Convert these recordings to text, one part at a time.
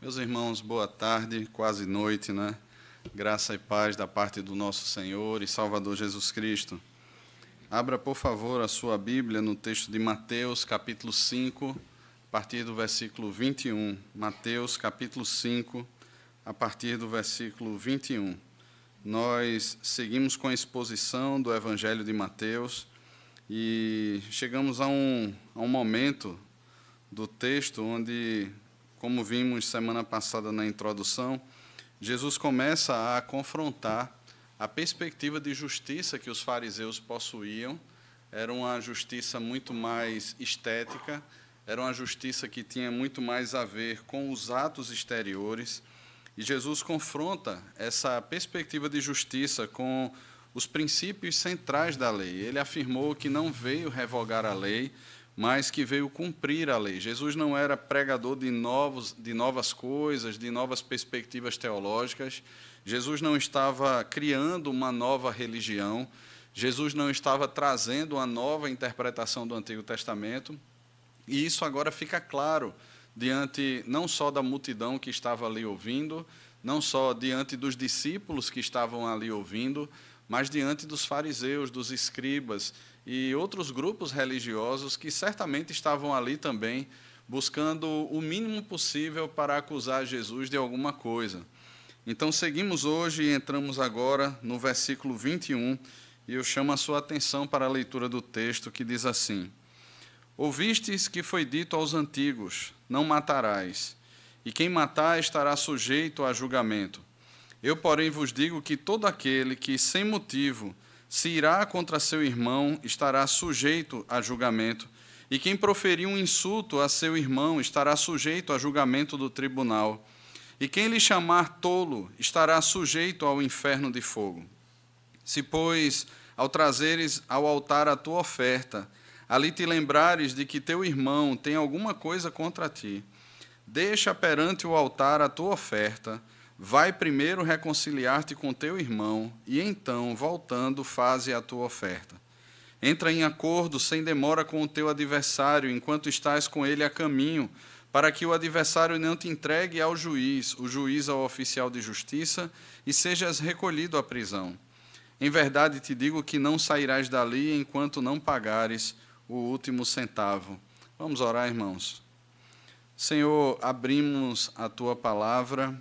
Meus irmãos, boa tarde, quase noite, né? Graça e paz da parte do nosso Senhor e Salvador Jesus Cristo. Abra, por favor, a sua Bíblia no texto de Mateus, capítulo 5, a partir do versículo 21. Mateus, capítulo 5, a partir do versículo 21. Nós seguimos com a exposição do Evangelho de Mateus e chegamos a um momento do texto onde, como vimos semana passada na introdução, Jesus começa a confrontar a perspectiva de justiça que os fariseus possuíam. Era uma justiça muito mais estética, era uma justiça que tinha muito mais a ver com os atos exteriores, e Jesus confronta essa perspectiva de justiça com os princípios centrais da lei. Ele afirmou que não veio revogar a lei, mas que veio cumprir a lei. Jesus não era pregador de novas coisas, de novas perspectivas teológicas. Jesus não estava criando uma nova religião. Jesus não estava trazendo uma nova interpretação do Antigo Testamento. E isso agora fica claro diante não só da multidão que estava ali ouvindo, não só diante dos discípulos que estavam ali ouvindo, mas diante dos fariseus, dos escribas e outros grupos religiosos que certamente estavam ali também, buscando o mínimo possível para acusar Jesus de alguma coisa. Então, seguimos hoje e entramos agora no versículo 21, e eu chamo a sua atenção para a leitura do texto, que diz assim: Ouvistes que foi dito aos antigos, não matarás, e quem matar estará sujeito a julgamento. Eu, porém, vos digo que todo aquele que, sem motivo, se irá contra seu irmão, estará sujeito a julgamento, e quem proferir um insulto a seu irmão estará sujeito a julgamento do tribunal, e quem lhe chamar tolo estará sujeito ao inferno de fogo. Se, pois, ao trazeres ao altar a tua oferta, ali te lembrares de que teu irmão tem alguma coisa contra ti, deixa perante o altar a tua oferta, vai primeiro reconciliar-te com teu irmão, e então, voltando, faze a tua oferta. Entra em acordo sem demora com o teu adversário, enquanto estás com ele a caminho, para que o adversário não te entregue ao juiz, o juiz ao oficial de justiça, e sejas recolhido à prisão. Em verdade te digo que não sairás dali enquanto não pagares o último centavo. Vamos orar, irmãos. Senhor, abrimos a tua palavra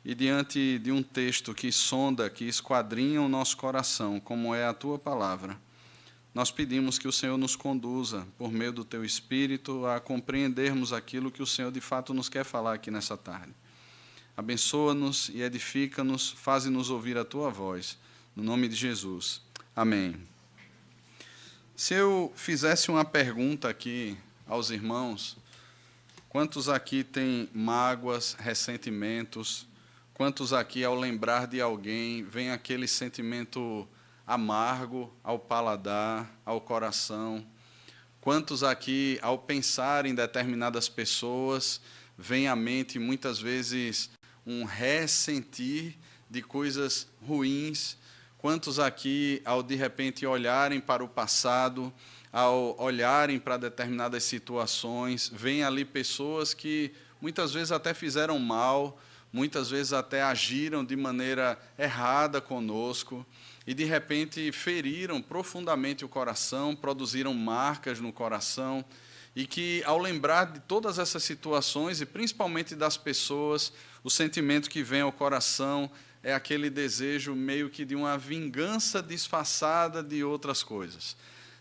e diante de um texto que sonda, que esquadrinha o nosso coração, como é a tua palavra, nós pedimos que o Senhor nos conduza, por meio do teu Espírito, a compreendermos aquilo que o Senhor de fato nos quer falar aqui nessa tarde. Abençoa-nos e edifica-nos, faze-nos ouvir a tua voz, no nome de Jesus. Amém. Se eu fizesse uma pergunta aqui aos irmãos: quantos aqui têm mágoas, ressentimentos? Quantos aqui, ao lembrar de alguém, vem aquele sentimento amargo ao paladar, ao coração? Quantos aqui, ao pensar em determinadas pessoas, vem à mente, muitas vezes, um ressentir de coisas ruins? Quantos aqui, ao de repente olharem para o passado, ao olharem para determinadas situações, veem ali pessoas que muitas vezes até fizeram mal, muitas vezes até agiram de maneira errada conosco, e de repente feriram profundamente o coração, produziram marcas no coração, e que, ao lembrar de todas essas situações, e principalmente das pessoas, o sentimento que vem ao coração é aquele desejo meio que de uma vingança disfarçada de outras coisas.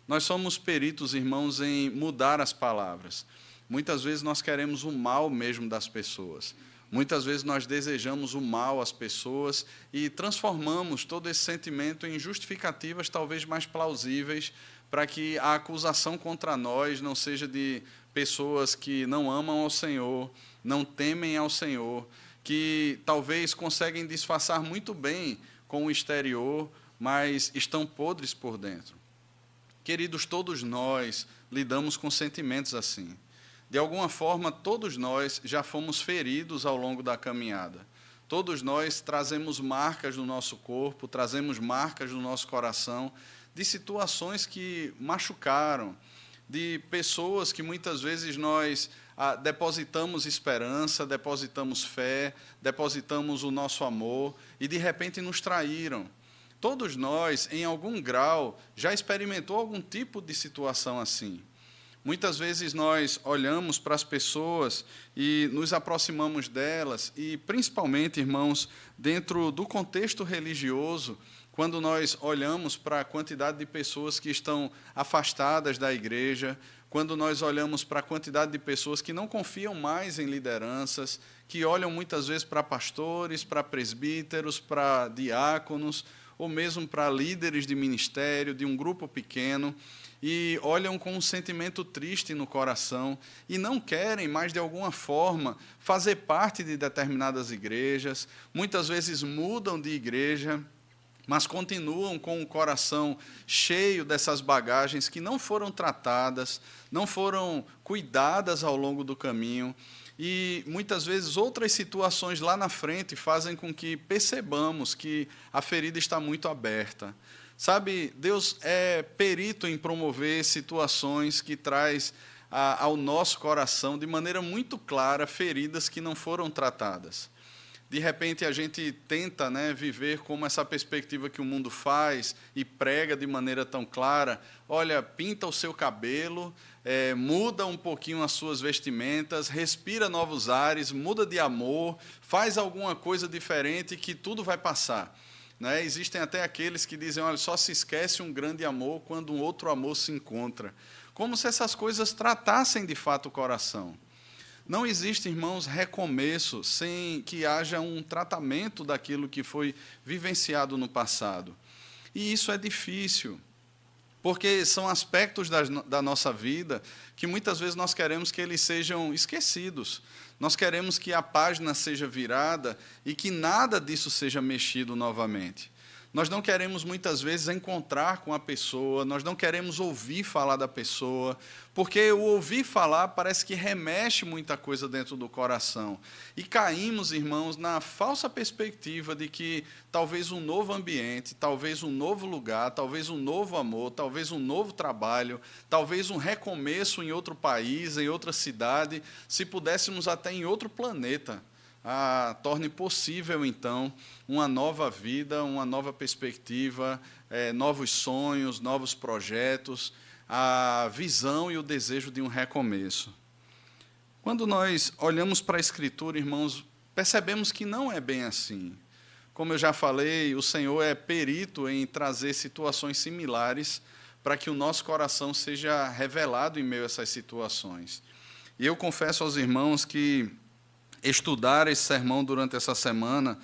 Nós somos peritos, irmãos, em mudar as palavras. Muitas vezes nós queremos o mal mesmo das pessoas. Muitas vezes nós desejamos o mal às pessoas e transformamos todo esse sentimento em justificativas talvez mais plausíveis para que a acusação contra nós não seja de pessoas que não amam ao Senhor, não temem ao Senhor, que talvez conseguem disfarçar muito bem com o exterior, mas estão podres por dentro. Queridos, todos nós lidamos com sentimentos assim. De alguma forma, todos nós já fomos feridos ao longo da caminhada. Todos nós trazemos marcas no nosso corpo, trazemos marcas no nosso coração, de situações que machucaram, de pessoas que muitas vezes nós depositamos esperança, depositamos fé, depositamos o nosso amor e, de repente, nos traíram. Todos nós, em algum grau, já experimentou algum tipo de situação assim. Muitas vezes nós olhamos para as pessoas e nos aproximamos delas, e principalmente, irmãos, dentro do contexto religioso, quando nós olhamos para a quantidade de pessoas que estão afastadas da igreja, quando nós olhamos para a quantidade de pessoas que não confiam mais em lideranças, que olham muitas vezes para pastores, para presbíteros, para diáconos, ou mesmo para líderes de ministério, de um grupo pequeno, e olham com um sentimento triste no coração e não querem mais, de alguma forma, fazer parte de determinadas igrejas, muitas vezes mudam de igreja, mas continuam com o coração cheio dessas bagagens que não foram tratadas, não foram cuidadas ao longo do caminho, e muitas vezes outras situações lá na frente fazem com que percebamos que a ferida está muito aberta. Sabe, Deus é perito em promover situações que traz ao nosso coração, de maneira muito clara, feridas que não foram tratadas. De repente, a gente tenta, viver como essa perspectiva que o mundo faz e prega de maneira tão clara. Olha, pinta o seu cabelo, muda um pouquinho as suas vestimentas, respira novos ares, muda de amor, faz alguma coisa diferente que tudo vai passar. Existem até aqueles que dizem, olha, só se esquece um grande amor quando um outro amor se encontra. Como se essas coisas tratassem de fato o coração. Não existe, irmãos, recomeço sem que haja um tratamento daquilo que foi vivenciado no passado. E isso é difícil, porque são aspectos da nossa vida que muitas vezes nós queremos que eles sejam esquecidos. Nós queremos que a página seja virada e que nada disso seja mexido novamente. Nós não queremos, muitas vezes, encontrar com a pessoa, nós não queremos ouvir falar da pessoa, porque o ouvir falar parece que remexe muita coisa dentro do coração. E caímos, irmãos, na falsa perspectiva de que talvez um novo ambiente, talvez um novo lugar, talvez um novo amor, talvez um novo trabalho, talvez um recomeço em outro país, em outra cidade, se pudéssemos até em outro planeta, torne possível, então, uma nova vida, uma nova perspectiva, novos sonhos, novos projetos, a visão e o desejo de um recomeço. Quando nós olhamos para a Escritura, irmãos, percebemos que não é bem assim. Como eu já falei, o Senhor é perito em trazer situações similares para que o nosso coração seja revelado em meio a essas situações. E eu confesso aos irmãos que estudar esse sermão durante essa semana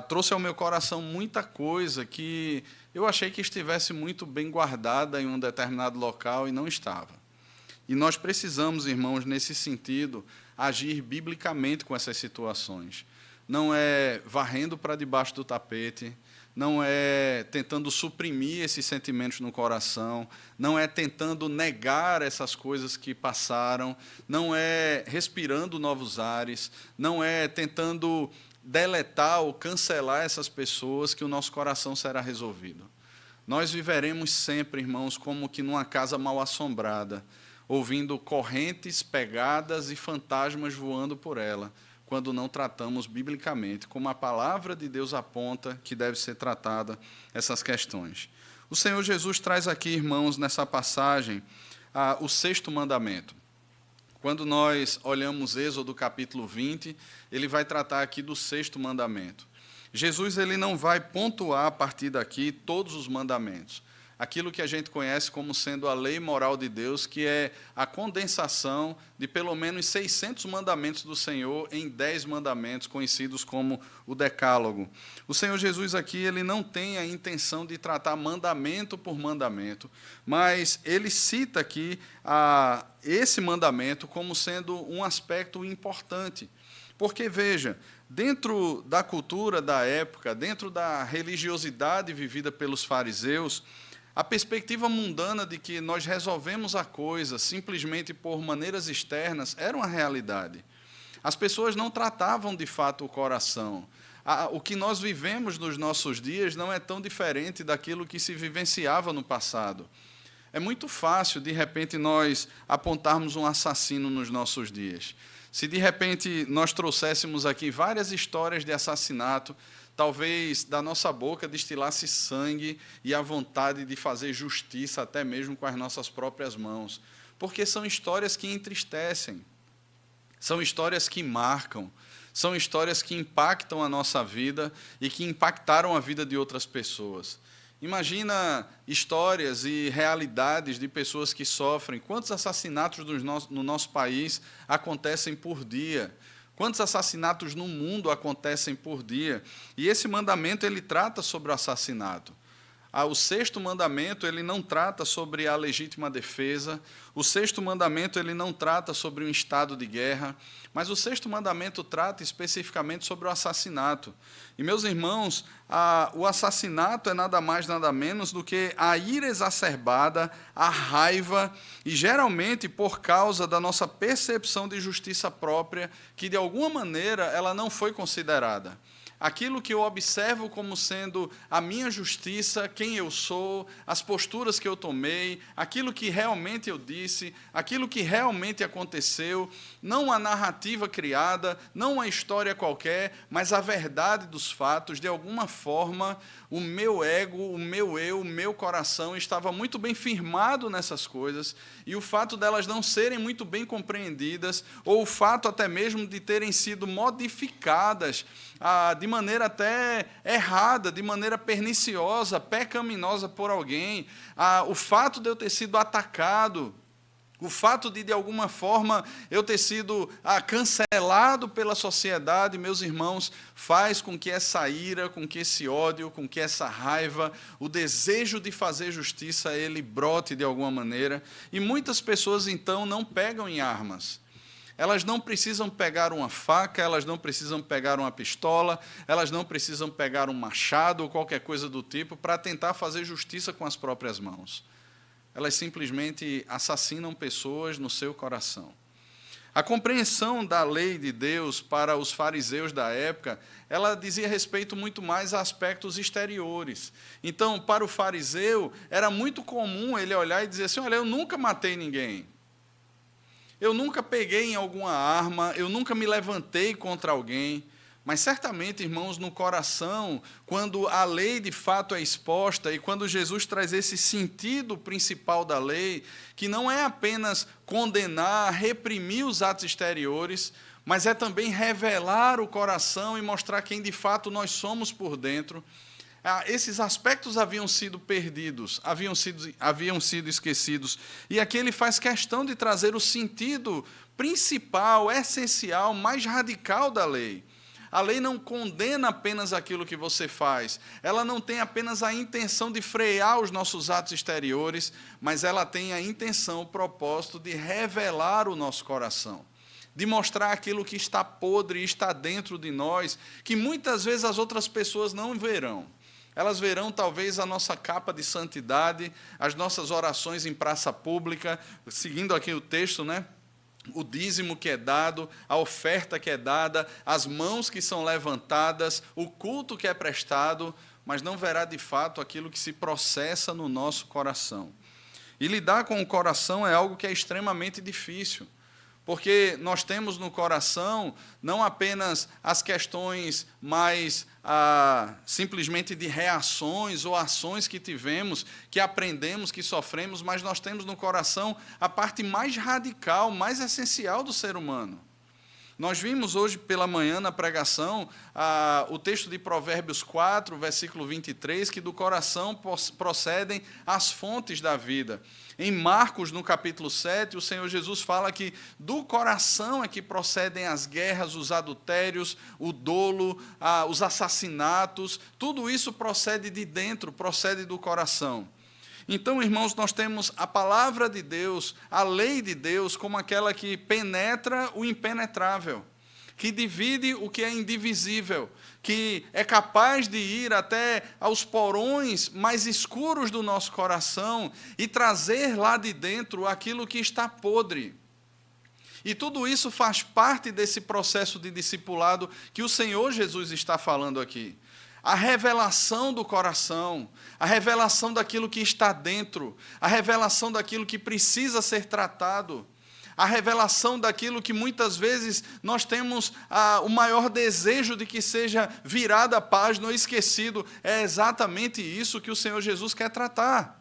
trouxe ao meu coração muita coisa que eu achei que estivesse muito bem guardada em um determinado local e não estava. E nós precisamos, irmãos, nesse sentido, agir biblicamente com essas situações. Não é varrendo para debaixo do tapete, não é tentando suprimir esses sentimentos no coração, não é tentando negar essas coisas que passaram, não é respirando novos ares, não é tentando deletar ou cancelar essas pessoas que o nosso coração será resolvido. Nós viveremos sempre, irmãos, como que numa casa mal assombrada, ouvindo correntes, pegadas e fantasmas voando por ela, quando não tratamos biblicamente, como a palavra de Deus aponta que deve ser tratada essas questões. O Senhor Jesus traz aqui, irmãos, nessa passagem, o 6º mandamento. Quando nós olhamos Êxodo capítulo 20, ele vai tratar aqui do 6º mandamento. Jesus ele não vai pontuar a partir daqui todos os mandamentos. Aquilo que a gente conhece como sendo a lei moral de Deus, que é a condensação de pelo menos 600 mandamentos do Senhor em 10 mandamentos, conhecidos como o Decálogo. O Senhor Jesus aqui ele não tem a intenção de tratar mandamento por mandamento, mas ele cita aqui esse mandamento como sendo um aspecto importante. Porque, veja, dentro da cultura da época, dentro da religiosidade vivida pelos fariseus, a perspectiva mundana de que nós resolvemos a coisa simplesmente por maneiras externas era uma realidade. As pessoas não tratavam de fato o coração. O que nós vivemos nos nossos dias não é tão diferente daquilo que se vivenciava no passado. É muito fácil, de repente, nós apontarmos um assassino nos nossos dias. Se, de repente, nós trouxéssemos aqui várias histórias de assassinato, talvez da nossa boca destilasse sangue e a vontade de fazer justiça, até mesmo com as nossas próprias mãos. Porque são histórias que entristecem, são histórias que marcam, são histórias que impactam a nossa vida e que impactaram a vida de outras pessoas. Imagina histórias e realidades de pessoas que sofrem. Quantos assassinatos no nosso país acontecem por dia? Quantos assassinatos no mundo acontecem por dia? E esse mandamento, ele trata sobre o assassinato. O sexto mandamento, ele não trata sobre a legítima defesa. O sexto mandamento, ele não trata sobre um estado de guerra. Mas o sexto mandamento trata especificamente sobre o assassinato. E, meus irmãos, o assassinato é nada mais, nada menos do que a ira exacerbada, a raiva, e geralmente por causa da nossa percepção de justiça própria, que de alguma maneira ela não foi considerada. Aquilo que eu observo como sendo a minha justiça, quem eu sou, as posturas que eu tomei, aquilo que realmente eu disse, aquilo que realmente aconteceu, não a narrativa criada, não a história qualquer, mas a verdade dos fatos. De alguma forma, o meu ego, o meu eu, o meu coração estava muito bem firmado nessas coisas, e o fato delas não serem muito bem compreendidas, ou o fato até mesmo de terem sido modificadas de maneira até errada, de maneira perniciosa, pecaminosa por alguém, o fato de eu ter sido atacado, o fato de alguma forma, eu ter sido cancelado pela sociedade, meus irmãos, faz com que essa ira, com que esse ódio, com que essa raiva, o desejo de fazer justiça, ele brote de alguma maneira. E muitas pessoas, então, não pegam em armas. Elas não precisam pegar uma faca, elas não precisam pegar uma pistola, elas não precisam pegar um machado ou qualquer coisa do tipo para tentar fazer justiça com as próprias mãos. Elas simplesmente assassinam pessoas no seu coração. A compreensão da lei de Deus para os fariseus da época, ela dizia respeito muito mais a aspectos exteriores. Então, para o fariseu, era muito comum ele olhar e dizer assim: olha, eu nunca matei ninguém. Eu nunca peguei em alguma arma, eu nunca me levantei contra alguém, mas certamente, irmãos, no coração, quando a lei de fato é exposta e quando Jesus traz esse sentido principal da lei, que não é apenas condenar, reprimir os atos exteriores, mas é também revelar o coração e mostrar quem de fato nós somos por dentro. Esses aspectos haviam sido perdidos, haviam sido esquecidos. E aqui ele faz questão de trazer o sentido principal, essencial, mais radical da lei. A lei não condena apenas aquilo que você faz. Ela não tem apenas a intenção de frear os nossos atos exteriores, mas ela tem a intenção, o propósito de revelar o nosso coração, de mostrar aquilo que está podre e está dentro de nós, que muitas vezes as outras pessoas não verão. Elas verão talvez a nossa capa de santidade, as nossas orações em praça pública, seguindo aqui o texto, né? O dízimo que é dado, a oferta que é dada, as mãos que são levantadas, o culto que é prestado, mas não verá de fato aquilo que se processa no nosso coração. E lidar com o coração é algo que é extremamente difícil, porque nós temos no coração não apenas as questões mais simplesmente de reações ou ações que tivemos, que aprendemos, que sofremos, mas nós temos no coração a parte mais radical, mais essencial do ser humano. Nós vimos hoje pela manhã na pregação o texto de Provérbios 4, versículo 23, que do coração procedem as fontes da vida. Em Marcos, no capítulo 7, o Senhor Jesus fala que do coração é que procedem as guerras, os adultérios, o dolo, os assassinatos, tudo isso procede de dentro, procede do coração. Então, irmãos, nós temos a palavra de Deus, a lei de Deus, como aquela que penetra o impenetrável, que divide o que é indivisível, que é capaz de ir até aos porões mais escuros do nosso coração e trazer lá de dentro aquilo que está podre. E tudo isso faz parte desse processo de discipulado que o Senhor Jesus está falando aqui. a revelação do coração, a revelação daquilo que está dentro, a revelação daquilo que precisa ser tratado, a revelação daquilo que muitas vezes nós temos o maior desejo de que seja virada a página ou esquecido. É exatamente isso que o Senhor Jesus quer tratar.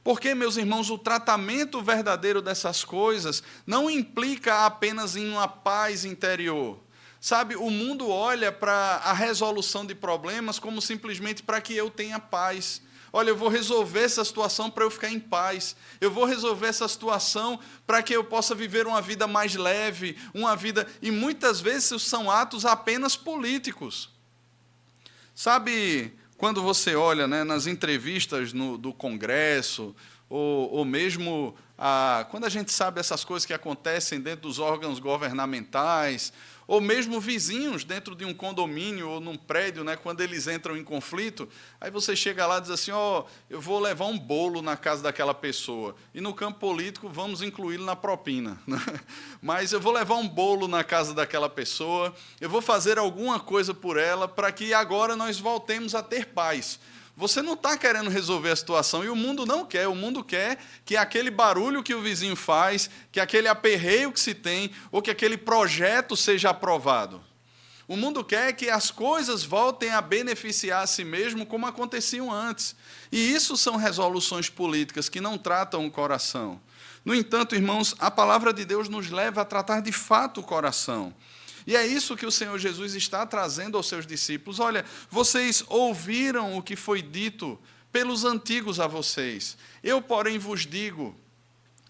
Porque, meus irmãos, o tratamento verdadeiro dessas coisas não implica apenas em uma paz interior. Sabe, o mundo olha para a resolução de problemas como simplesmente para que eu tenha paz. Olha, eu vou resolver essa situação para eu ficar em paz. Eu vou resolver essa situação para que eu possa viver uma vida mais leve, uma vida... E muitas vezes são atos apenas políticos. Sabe, quando você olha, né, nas entrevistas do Congresso, ou mesmo quando a gente sabe essas coisas que acontecem dentro dos órgãos governamentais, ou mesmo vizinhos dentro de um condomínio ou num prédio, né, quando eles entram em conflito, aí você chega lá e diz assim, eu vou levar um bolo na casa daquela pessoa. E no campo político, vamos incluí-lo na propina. Né? Mas eu vou levar um bolo na casa daquela pessoa, eu vou fazer alguma coisa por ela para que agora nós voltemos a ter paz. Você não está querendo resolver a situação, e o mundo não quer. O mundo quer que aquele barulho que o vizinho faz, que aquele aperreio que se tem, ou que aquele projeto seja aprovado. O mundo quer que as coisas voltem a beneficiar a si mesmo como aconteciam antes. E isso são resoluções políticas que não tratam o coração. No entanto, irmãos, a palavra de Deus nos leva a tratar de fato o coração. E é isso que o Senhor Jesus está trazendo aos seus discípulos. Olha, vocês ouviram o que foi dito pelos antigos a vocês. Eu, porém, vos digo,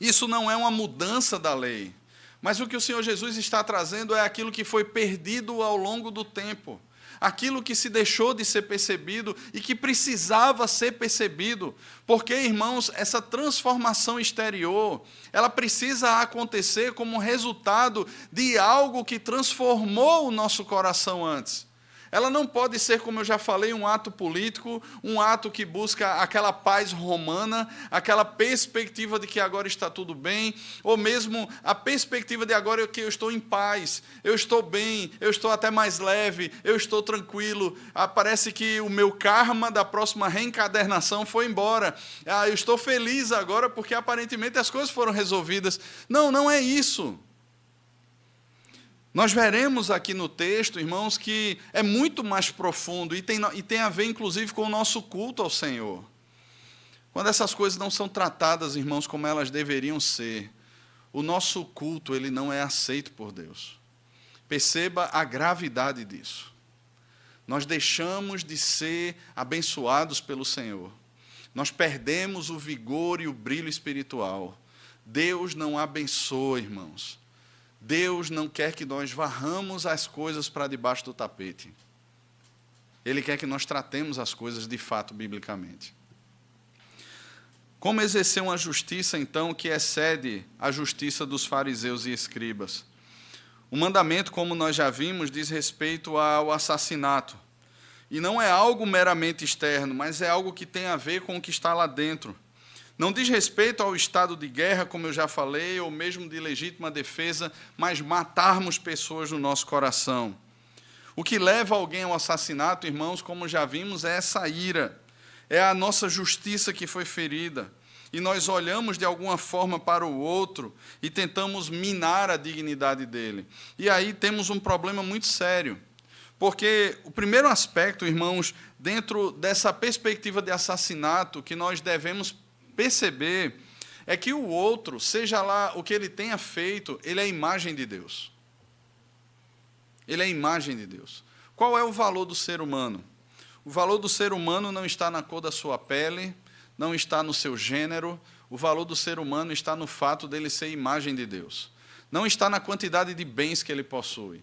isso não é uma mudança da lei, mas o que o Senhor Jesus está trazendo é aquilo que foi perdido ao longo do tempo. Aquilo que se deixou de ser percebido e que precisava ser percebido. Porque, irmãos, essa transformação exterior, ela precisa acontecer como resultado de algo que transformou o nosso coração antes. Ela não pode ser, como eu já falei, um ato político, um ato que busca aquela paz romana, aquela perspectiva de que agora está tudo bem, ou mesmo a perspectiva de agora que eu estou em paz, eu estou bem, eu estou até mais leve, eu estou tranquilo, parece que o meu karma da próxima reencadernação foi embora, eu estou feliz agora porque aparentemente as coisas foram resolvidas. Não, não é isso. Nós veremos aqui no texto, irmãos, que é muito mais profundo e tem a ver, inclusive, com o nosso culto ao Senhor. Quando essas coisas não são tratadas, irmãos, como elas deveriam ser, o nosso culto ele não é aceito por Deus. Perceba a gravidade disso. Nós deixamos de ser abençoados pelo Senhor. Nós perdemos o vigor e o brilho espiritual. Deus não abençoa, irmãos. Deus não quer que nós varramos as coisas para debaixo do tapete. Ele quer que nós tratemos as coisas de fato biblicamente. Como exercer uma justiça, então, que excede a justiça dos fariseus e escribas? O mandamento, como nós já vimos, diz respeito ao assassinato. E não é algo meramente externo, mas é algo que tem a ver com o que está lá dentro. Não diz respeito ao estado de guerra, como eu já falei, ou mesmo de legítima defesa, mas matarmos pessoas no nosso coração. O que leva alguém ao assassinato, irmãos, como já vimos, é essa ira. É a nossa justiça que foi ferida. E nós olhamos de alguma forma para o outro e tentamos minar a dignidade dele. E aí temos um problema muito sério. Porque o primeiro aspecto, irmãos, dentro dessa perspectiva de assassinato que nós devemos perceber é que o outro, seja lá o que ele tenha feito, ele é a imagem de Deus. Ele é a imagem de Deus. Qual é o valor do ser humano? O valor do ser humano não está na cor da sua pele, não está no seu gênero, o valor do ser humano está no fato dele ser imagem de Deus. Não está na quantidade de bens que ele possui.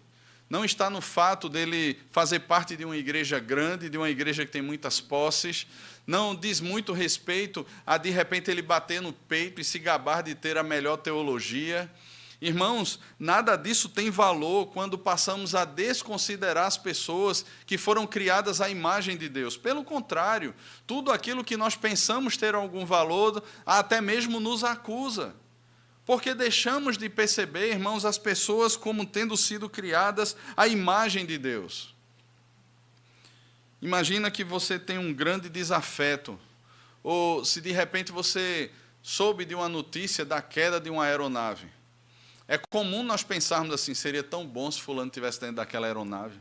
Não está no fato dele fazer parte de uma igreja grande, de uma igreja que tem muitas posses. Não diz muito respeito a, de repente, ele bater no peito e se gabar de ter a melhor teologia. Irmãos, nada disso tem valor quando passamos a desconsiderar as pessoas que foram criadas à imagem de Deus. Pelo contrário, tudo aquilo que nós pensamos ter algum valor, até mesmo nos acusa. Porque deixamos de perceber, irmãos, as pessoas como tendo sido criadas à imagem de Deus. Imagina que você tem um grande desafeto, ou se de repente você soube de uma notícia da queda de uma aeronave. É comum nós pensarmos assim, seria tão bom se fulano estivesse dentro daquela aeronave.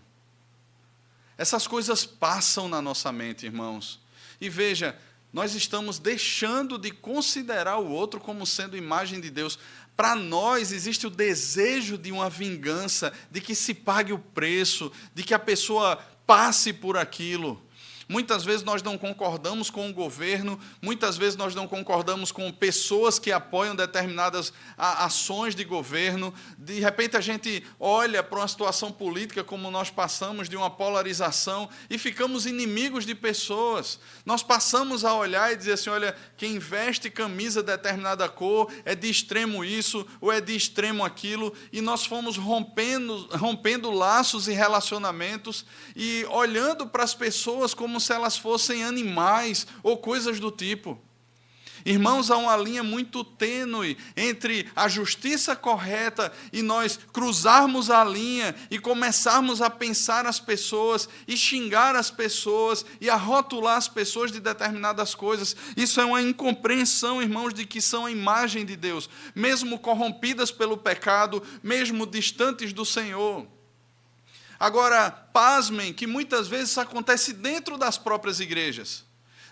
Essas coisas passam na nossa mente, irmãos. E veja, nós estamos deixando de considerar o outro como sendo imagem de Deus. Para nós existe o desejo de uma vingança, de que se pague o preço, de que a pessoa passe por aquilo. Muitas vezes nós não concordamos com o governo, muitas vezes nós não concordamos com pessoas que apoiam determinadas ações de governo. De repente a gente olha para uma situação política como nós passamos, de uma polarização, e ficamos inimigos de pessoas. Nós passamos a olhar e dizer assim, olha, quem veste camisa de determinada cor é de extremo isso, ou é de extremo aquilo, e nós fomos rompendo laços e relacionamentos, e olhando para as pessoas como se elas fossem animais ou coisas do tipo. Irmãos, há uma linha muito tênue entre a justiça correta e nós cruzarmos a linha e começarmos a pensar as pessoas e xingar as pessoas e a rotular as pessoas de determinadas coisas. Isso é uma incompreensão, irmãos, de que são a imagem de Deus, mesmo corrompidas pelo pecado, mesmo distantes do Senhor. Agora, pasmem que muitas vezes isso acontece dentro das próprias igrejas,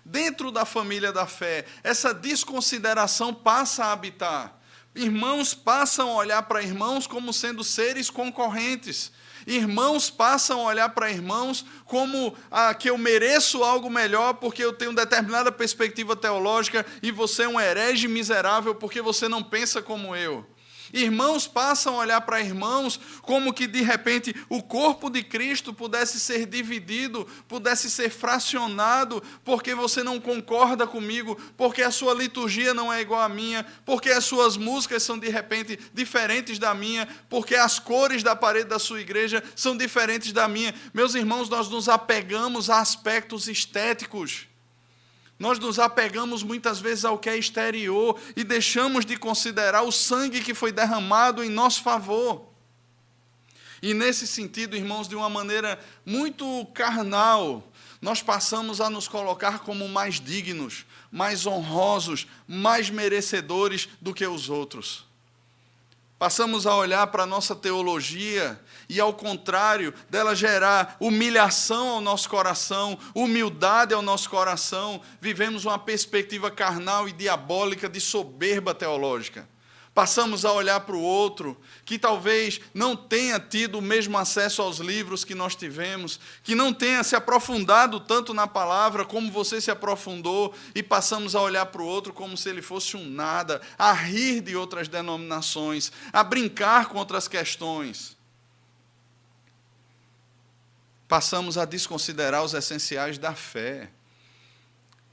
dentro da família da fé. Essa desconsideração passa a habitar. Irmãos passam a olhar para irmãos como sendo seres concorrentes. Irmãos passam a olhar para irmãos como que eu mereço algo melhor porque eu tenho determinada perspectiva teológica e você é um herege miserável porque você não pensa como eu. Irmãos passam a olhar para irmãos como que, de repente, o corpo de Cristo pudesse ser dividido, pudesse ser fracionado, porque você não concorda comigo, porque a sua liturgia não é igual à minha, porque as suas músicas são, de repente, diferentes da minha, porque as cores da parede da sua igreja são diferentes da minha. Meus irmãos, nós nos apegamos a aspectos estéticos. Nós nos apegamos muitas vezes ao que é exterior e deixamos de considerar o sangue que foi derramado em nosso favor. E nesse sentido, irmãos, de uma maneira muito carnal, nós passamos a nos colocar como mais dignos, mais honrosos, mais merecedores do que os outros. Passamos a olhar para a nossa teologia e, ao contrário, dela gerar humilhação ao nosso coração, humildade ao nosso coração, vivemos uma perspectiva carnal e diabólica de soberba teológica. Passamos a olhar para o outro, que talvez não tenha tido o mesmo acesso aos livros que nós tivemos, que não tenha se aprofundado tanto na palavra como você se aprofundou, e passamos a olhar para o outro como se ele fosse um nada, a rir de outras denominações, a brincar com outras questões. Passamos a desconsiderar os essenciais da fé,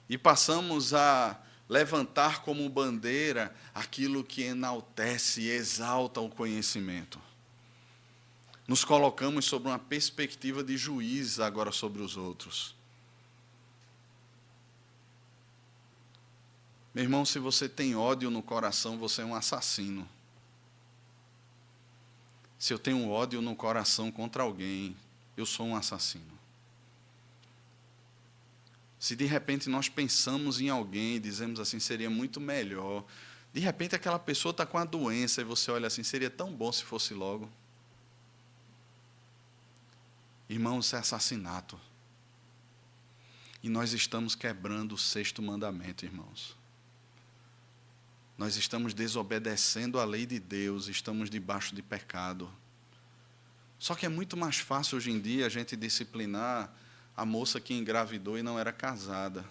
e passamos a levantar como bandeira aquilo que enaltece e exalta o conhecimento. Nos colocamos sob uma perspectiva de juiz agora sobre os outros. Meu irmão, se você tem ódio no coração, você é um assassino. Se eu tenho ódio no coração contra alguém, eu sou um assassino. Se de repente nós pensamos em alguém e dizemos assim, seria muito melhor, de repente aquela pessoa está com a doença e você olha assim, seria tão bom se fosse logo. Irmãos, isso é assassinato. E nós estamos quebrando o 6º mandamento, irmãos. Nós estamos desobedecendo a lei de Deus, estamos debaixo de pecado. Só que é muito mais fácil hoje em dia a gente disciplinar a moça que engravidou e não era casada.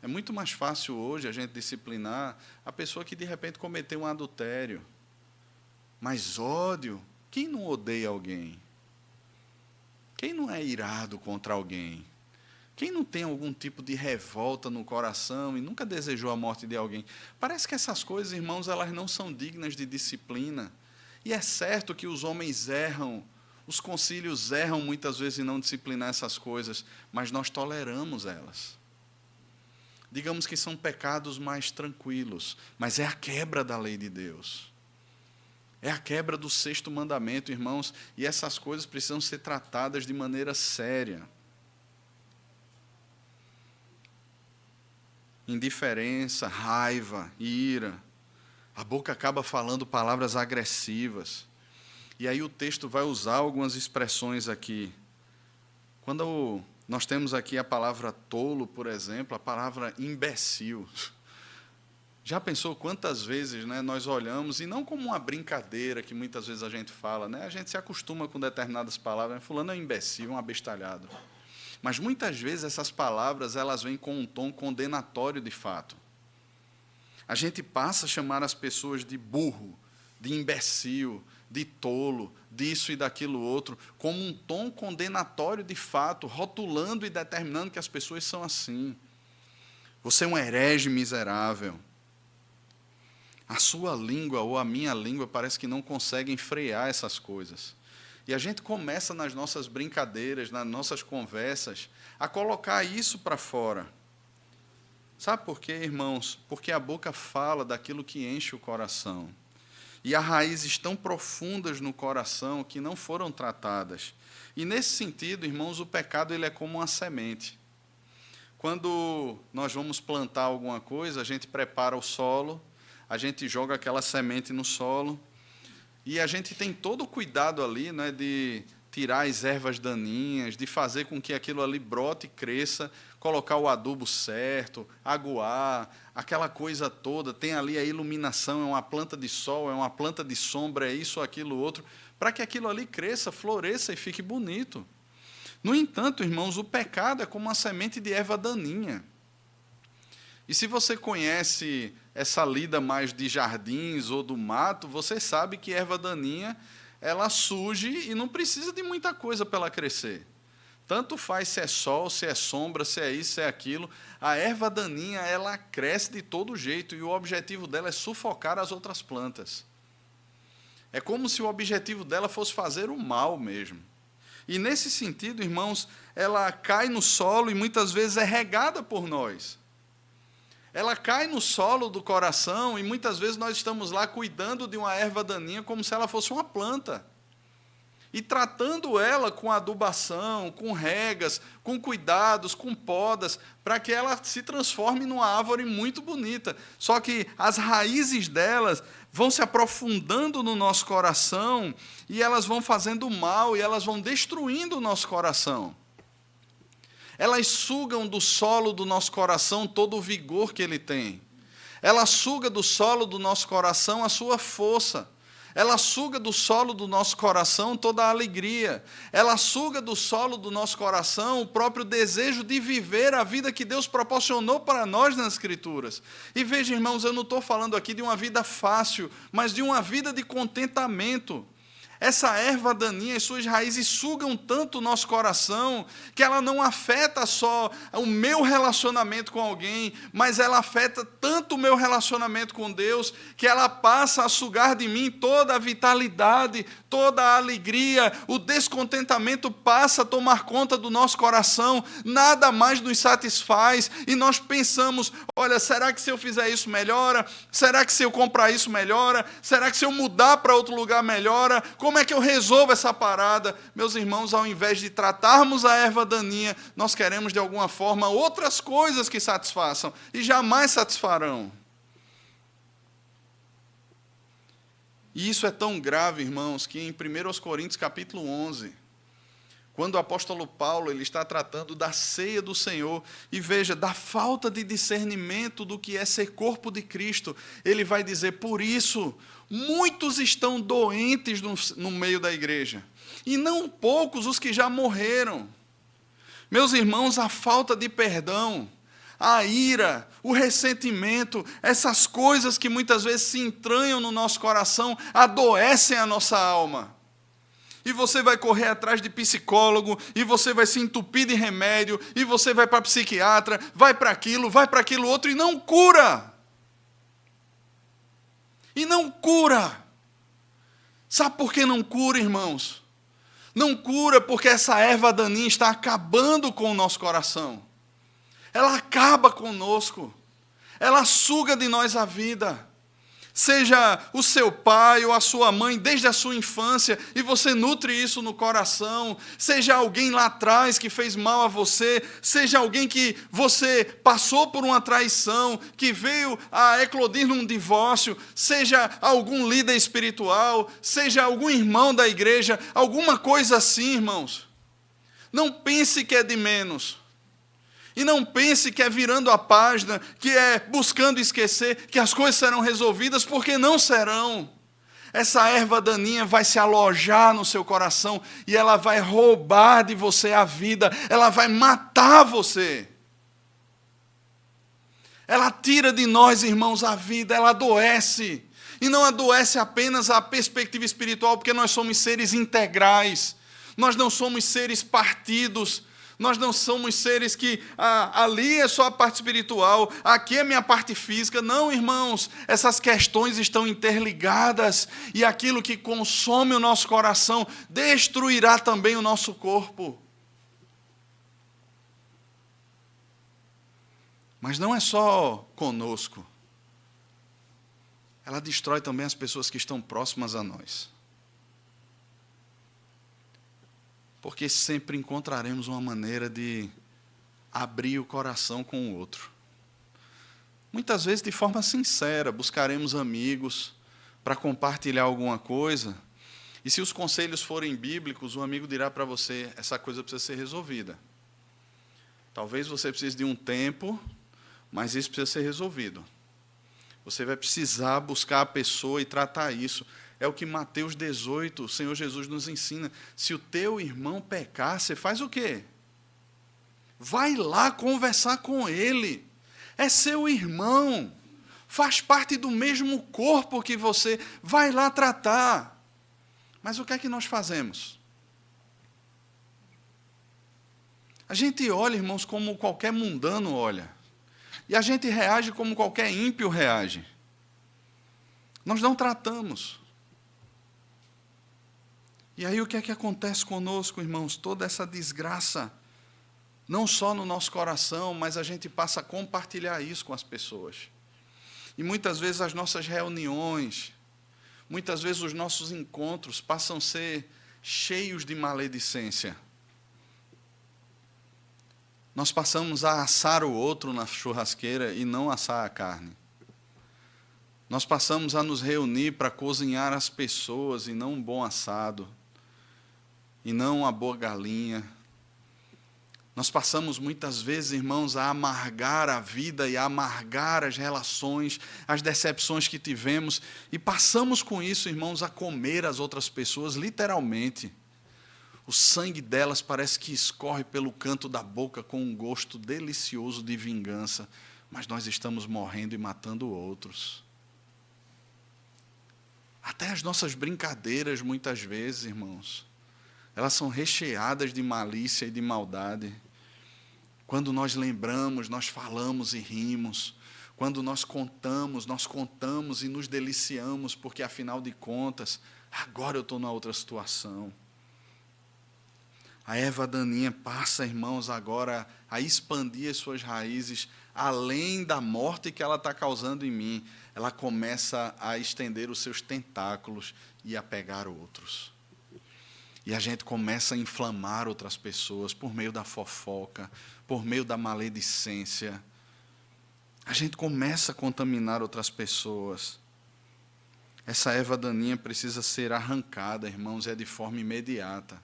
É muito mais fácil hoje a gente disciplinar a pessoa que de repente cometeu um adultério. Mas ódio, quem não odeia alguém? Quem não é irado contra alguém? Quem não tem algum tipo de revolta no coração e nunca desejou a morte de alguém? Parece que essas coisas, irmãos, elas não são dignas de disciplina. E é certo que os homens erram, os concílios erram muitas vezes em não disciplinar essas coisas, mas nós toleramos elas. Digamos que são pecados mais tranquilos, mas é a quebra da lei de Deus. É a quebra do 6º mandamento, irmãos, e essas coisas precisam ser tratadas de maneira séria. indiferença, raiva, ira. A boca acaba falando palavras agressivas. E aí o texto vai usar algumas expressões aqui. Quando nós temos aqui a palavra tolo, por exemplo, a palavra imbecil. Já pensou quantas vezes, né, nós olhamos, e não como uma brincadeira que muitas vezes a gente fala, né, a gente se acostuma com determinadas palavras, né, fulano é um imbecil, um abestalhado. Mas muitas vezes essas palavras elas vêm com um tom condenatório de fato. A gente passa a chamar as pessoas de burro, de imbecil, de tolo, disso e daquilo outro, como um tom condenatório de fato, rotulando e determinando que as pessoas são assim. Você é um herege miserável. A sua língua ou a minha língua parece que não conseguem frear essas coisas. E a gente começa nas nossas brincadeiras, nas nossas conversas, a colocar isso para fora. Sabe por quê, irmãos? Porque a boca fala daquilo que enche o coração. E há raízes tão profundas no coração que não foram tratadas. E, nesse sentido, irmãos, o pecado ele é como uma semente. Quando nós vamos plantar alguma coisa, a gente prepara o solo, a gente joga aquela semente no solo, e a gente tem todo o cuidado ali, né, de tirar as ervas daninhas, de fazer com que aquilo ali brote e cresça, colocar o adubo certo, aguar, aquela coisa toda, tem ali a iluminação, é uma planta de sol, é uma planta de sombra, é isso, aquilo, outro, para que aquilo ali cresça, floresça e fique bonito. No entanto, irmãos, o pecado é como uma semente de erva daninha. E se você conhece essa lida mais de jardins ou do mato, você sabe que erva daninha, ela surge e não precisa de muita coisa para ela crescer. Tanto faz se é sol, se é sombra, se é isso, se é aquilo. A erva daninha, ela cresce de todo jeito e o objetivo dela é sufocar as outras plantas. É como se o objetivo dela fosse fazer o mal mesmo. E, nesse sentido, irmãos, ela cai no solo e muitas vezes é regada por nós. Ela cai no solo do coração e muitas vezes nós estamos lá cuidando de uma erva daninha como se ela fosse uma planta. E tratando ela com adubação, com regas, com cuidados, com podas, para que ela se transforme numa árvore muito bonita. Só que as raízes delas vão se aprofundando no nosso coração e elas vão fazendo mal e elas vão destruindo o nosso coração. Elas sugam do solo do nosso coração todo o vigor que ele tem. Ela suga do solo do nosso coração a sua força. Ela suga do solo do nosso coração toda a alegria. Ela suga do solo do nosso coração o próprio desejo de viver a vida que Deus proporcionou para nós nas Escrituras. E veja, irmãos, eu não estou falando aqui de uma vida fácil, mas de uma vida de contentamento. Essa erva daninha, as suas raízes sugam tanto o nosso coração, que ela não afeta só o meu relacionamento com alguém, mas ela afeta tanto o meu relacionamento com Deus, que ela passa a sugar de mim toda a vitalidade, toda a alegria, o descontentamento passa a tomar conta do nosso coração, nada mais nos satisfaz, e nós pensamos, olha, será que se eu fizer isso melhora? Será que se eu comprar isso melhora? Será que se eu mudar para outro lugar melhora? Como é que eu resolvo essa parada? Meus irmãos, ao invés de tratarmos a erva daninha, nós queremos de alguma forma outras coisas que satisfaçam e jamais satisfarão. E isso é tão grave, irmãos, que em 1 Coríntios capítulo 11, quando o apóstolo Paulo ele está tratando da ceia do Senhor, e veja, da falta de discernimento do que é ser corpo de Cristo, ele vai dizer, por isso, muitos estão doentes no meio da igreja, e não poucos os que já morreram. Meus irmãos, a falta de perdão, a ira, o ressentimento, essas coisas que muitas vezes se entranham no nosso coração, adoecem a nossa alma. E você vai correr atrás de psicólogo, e você vai se entupir de remédio, e você vai para psiquiatra, vai para aquilo outro, e não cura. E não cura. Sabe por que não cura, irmãos? Não cura porque essa erva daninha está acabando com o nosso coração. Ela acaba conosco. Ela suga de nós a vida. Seja o seu pai ou a sua mãe desde a sua infância e você nutre isso no coração. Seja alguém lá atrás que fez mal a você. Seja alguém que você passou por uma traição, que veio a eclodir num divórcio. Seja algum líder espiritual. Seja algum irmão da igreja. Alguma coisa assim, irmãos. Não pense que é de menos. E não pense que é virando a página, que é buscando esquecer, que as coisas serão resolvidas, porque não serão. Essa erva daninha vai se alojar no seu coração e ela vai roubar de você a vida, ela vai matar você. Ela tira de nós, irmãos, a vida, ela adoece. E não adoece apenas a perspectiva espiritual, porque nós somos seres integrais. Nós não somos seres partidos. Nós não somos seres que ali é só a parte espiritual, aqui é a minha parte física. Não, irmãos, essas questões estão interligadas e aquilo que consome o nosso coração destruirá também o nosso corpo. Mas não é só conosco. Ela destrói também as pessoas que estão próximas a nós. Porque sempre encontraremos uma maneira de abrir o coração com o outro. Muitas vezes de forma sincera, buscaremos amigos para compartilhar alguma coisa, e se os conselhos forem bíblicos, o amigo dirá para você, essa coisa precisa ser resolvida. Talvez você precise de um tempo, mas isso precisa ser resolvido. Você vai precisar buscar a pessoa e tratar isso. É o que Mateus 18, o Senhor Jesus nos ensina. Se o teu irmão pecar, você faz o quê? Vai lá conversar com ele. É seu irmão. Faz parte do mesmo corpo que você. Vai lá tratar. Mas o que é que nós fazemos? A gente olha, irmãos, como qualquer mundano olha. E a gente reage como qualquer ímpio reage. Nós não tratamos. E aí o que é que acontece conosco, irmãos? Toda essa desgraça, não só no nosso coração, mas a gente passa a compartilhar isso com as pessoas. E muitas vezes as nossas reuniões, muitas vezes os nossos encontros passam a ser cheios de maledicência. Nós passamos a assar o outro na churrasqueira e não assar a carne. Nós passamos a nos reunir para cozinhar as pessoas e não um bom assado. E não uma boa galinha. Nós passamos muitas vezes, irmãos, a amargar a vida e a amargar as relações, as decepções que tivemos, e passamos com isso, irmãos, a comer as outras pessoas, literalmente. O sangue delas parece que escorre pelo canto da boca com um gosto delicioso de vingança, mas nós estamos morrendo e matando outros. Até as nossas brincadeiras, muitas vezes, irmãos, elas são recheadas de malícia e de maldade. Quando nós lembramos, nós falamos e rimos. Quando nós contamos e nos deliciamos, porque, afinal de contas, agora eu estou numa outra situação. A erva daninha passa, irmãos, agora a expandir as suas raízes, além da morte que ela está causando em mim. Ela começa a estender os seus tentáculos e a pegar outros. E a gente começa a inflamar outras pessoas por meio da fofoca, por meio da maledicência. A gente começa a contaminar outras pessoas. Essa erva daninha precisa ser arrancada, irmãos, é de forma imediata.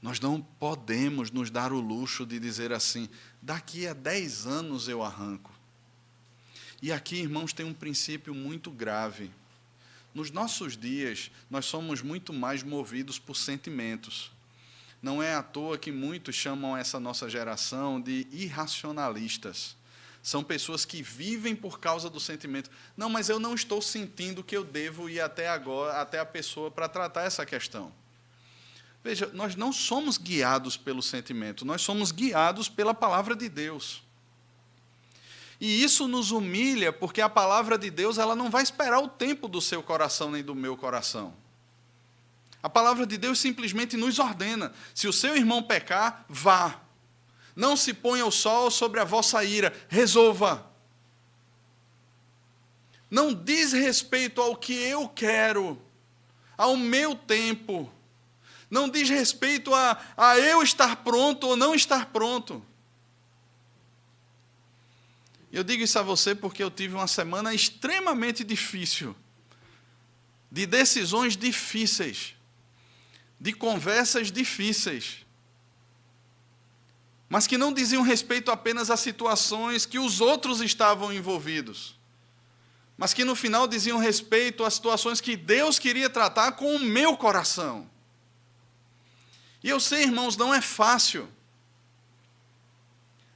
Nós não podemos nos dar o luxo de dizer assim, daqui a 10 anos eu arranco. E aqui, irmãos, tem um princípio muito grave. Nos nossos dias, nós somos muito mais movidos por sentimentos. Não é à toa que muitos chamam essa nossa geração de irracionalistas. São pessoas que vivem por causa do sentimento. Não, mas eu não estou sentindo que eu devo ir até agora, até a pessoa para tratar essa questão. Veja, nós não somos guiados pelo sentimento, nós somos guiados pela palavra de Deus. E isso nos humilha, porque a palavra de Deus ela não vai esperar o tempo do seu coração nem do meu coração. A palavra de Deus simplesmente nos ordena. Se o seu irmão pecar, vá. Não se ponha o sol sobre a vossa ira, resolva. não diz respeito ao que eu quero, ao meu tempo, não diz respeito a eu estar pronto ou não estar pronto. Eu digo isso a você porque eu tive uma semana extremamente difícil, de decisões difíceis, de conversas difíceis, mas que não diziam respeito apenas a situações que os outros estavam envolvidos, mas que no final diziam respeito a situações que Deus queria tratar com o meu coração. E eu sei, irmãos, não é fácil.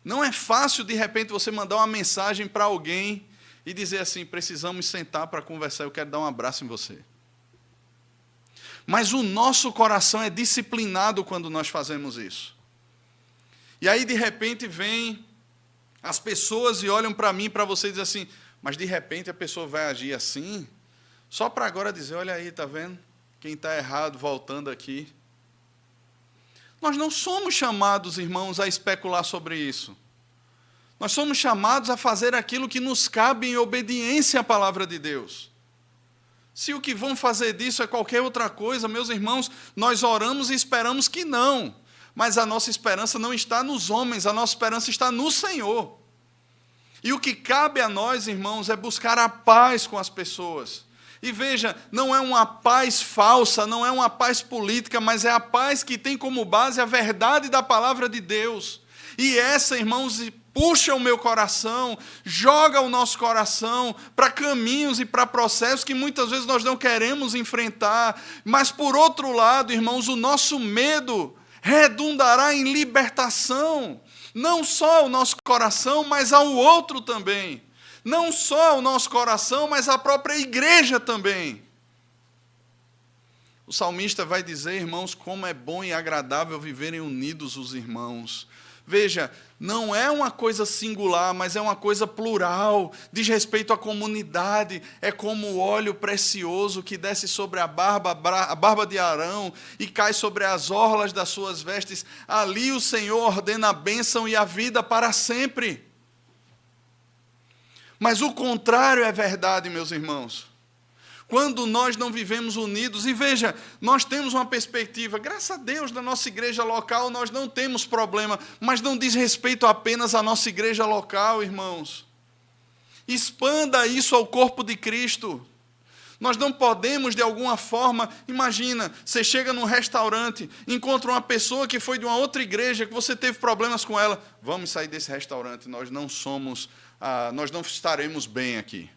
Não é fácil, de repente, você mandar uma mensagem para alguém e dizer assim: precisamos sentar para conversar, eu quero dar um abraço em você. Mas o nosso coração é disciplinado quando nós fazemos isso. E aí, de repente, vem as pessoas e olham para mim, para você, e dizem assim: mas de repente a pessoa vai agir assim, só para agora dizer: olha aí, está vendo? Quem está errado, voltando aqui. Nós não somos chamados, irmãos, a especular sobre isso. Nós somos chamados a fazer aquilo que nos cabe em obediência à palavra de Deus. Se o que vão fazer disso é qualquer outra coisa, meus irmãos, nós oramos e esperamos que não. Mas a nossa esperança não está nos homens, a nossa esperança está no Senhor. E o que cabe a nós, irmãos, é buscar a paz com as pessoas. E veja, não é uma paz falsa, não é uma paz política, mas é a paz que tem como base a verdade da palavra de Deus. E essa, irmãos, puxa o meu coração, joga o nosso coração para caminhos e para processos que muitas vezes nós não queremos enfrentar. Mas, por outro lado, irmãos, o nosso medo redundará em libertação. Não só o nosso coração, mas ao outro também. Não só o nosso coração, mas a própria igreja também. O salmista vai dizer, irmãos, como é bom e agradável viverem unidos os irmãos. Veja, não é uma coisa singular, mas é uma coisa plural, diz respeito à comunidade, é como o óleo precioso que desce sobre a barba de Arão e cai sobre as orlas das suas vestes. Ali o Senhor ordena a bênção e a vida para sempre. Mas o contrário é verdade, meus irmãos. Quando nós não vivemos unidos, e veja, nós temos uma perspectiva, graças a Deus, da nossa igreja local, nós não temos problema, mas não diz respeito apenas à nossa igreja local, irmãos. Expanda isso ao corpo de Cristo. Nós não podemos, de alguma forma, imagina, você chega num restaurante, encontra uma pessoa que foi de uma outra igreja, que você teve problemas com ela, vamos sair desse restaurante, nós não estaremos bem aqui.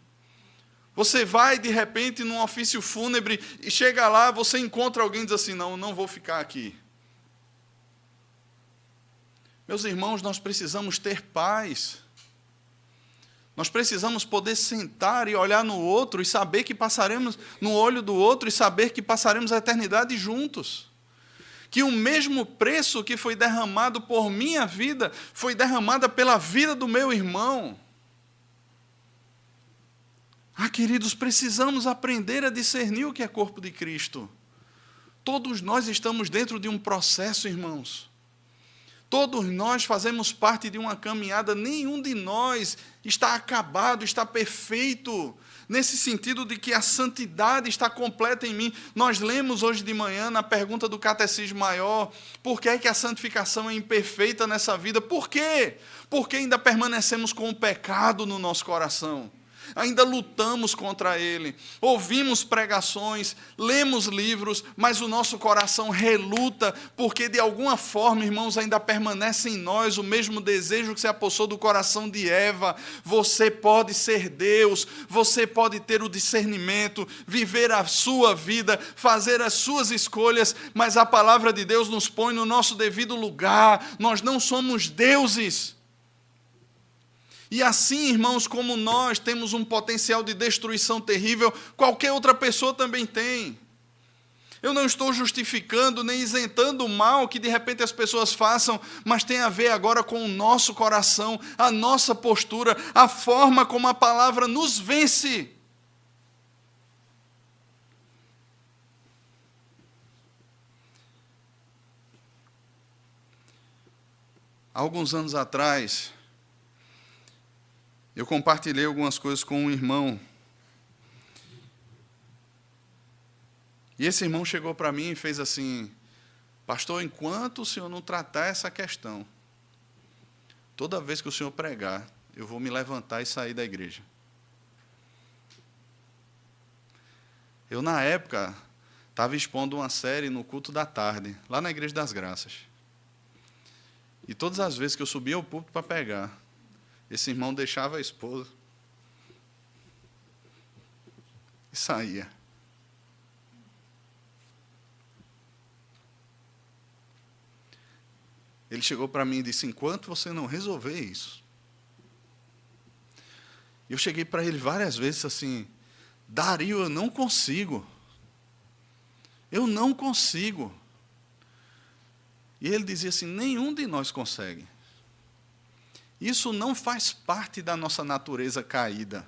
Você vai, de repente, num ofício fúnebre, e chega lá, você encontra alguém e diz assim: não vou ficar aqui. Meus irmãos, nós precisamos ter paz. Nós precisamos poder sentar e olhar no outro e saber que passaremos no olho do outro e saber que passaremos a eternidade juntos. Que o mesmo preço que foi derramado por minha vida foi derramado pela vida do meu irmão. Queridos, precisamos aprender a discernir o que é corpo de Cristo. Todos nós estamos dentro de um processo, irmãos. Todos nós fazemos parte de uma caminhada, nenhum de nós está acabado, está perfeito, nesse sentido de que a santidade está completa em mim. Nós lemos hoje de manhã, na pergunta do Catecismo Maior, por que é que a santificação é imperfeita nessa vida? Por quê? Porque ainda permanecemos com o pecado no nosso coração. Ainda lutamos contra ele, ouvimos pregações, lemos livros, mas o nosso coração reluta, porque de alguma forma, irmãos, ainda permanece em nós o mesmo desejo que se apossou do coração de Eva. Você pode ser Deus, você pode ter o discernimento, viver a sua vida, fazer as suas escolhas, mas a palavra de Deus nos põe no nosso devido lugar. Nós não somos deuses. E assim, irmãos, como nós temos um potencial de destruição terrível, qualquer outra pessoa também tem. Eu não estou justificando nem isentando o mal que de repente as pessoas façam, mas tem a ver agora com o nosso coração, a nossa postura, a forma como a palavra nos vence. Há alguns anos atrás, eu compartilhei algumas coisas com um irmão E esse irmão chegou para mim e fez assim: pastor, enquanto o senhor não tratar essa questão, toda vez que o senhor pregar, eu vou me levantar e sair da igreja. Eu, na época, estava expondo uma série no culto da tarde, lá na Igreja das Graças. E todas as vezes que eu subia ao púlpito para pregar, esse irmão deixava a esposa e saía. Ele chegou para mim e disse: enquanto você não resolver isso. Eu cheguei para ele várias vezes assim: Dario, eu não consigo. Eu não consigo. E ele dizia assim: nenhum de nós consegue. Isso não faz parte da nossa natureza caída.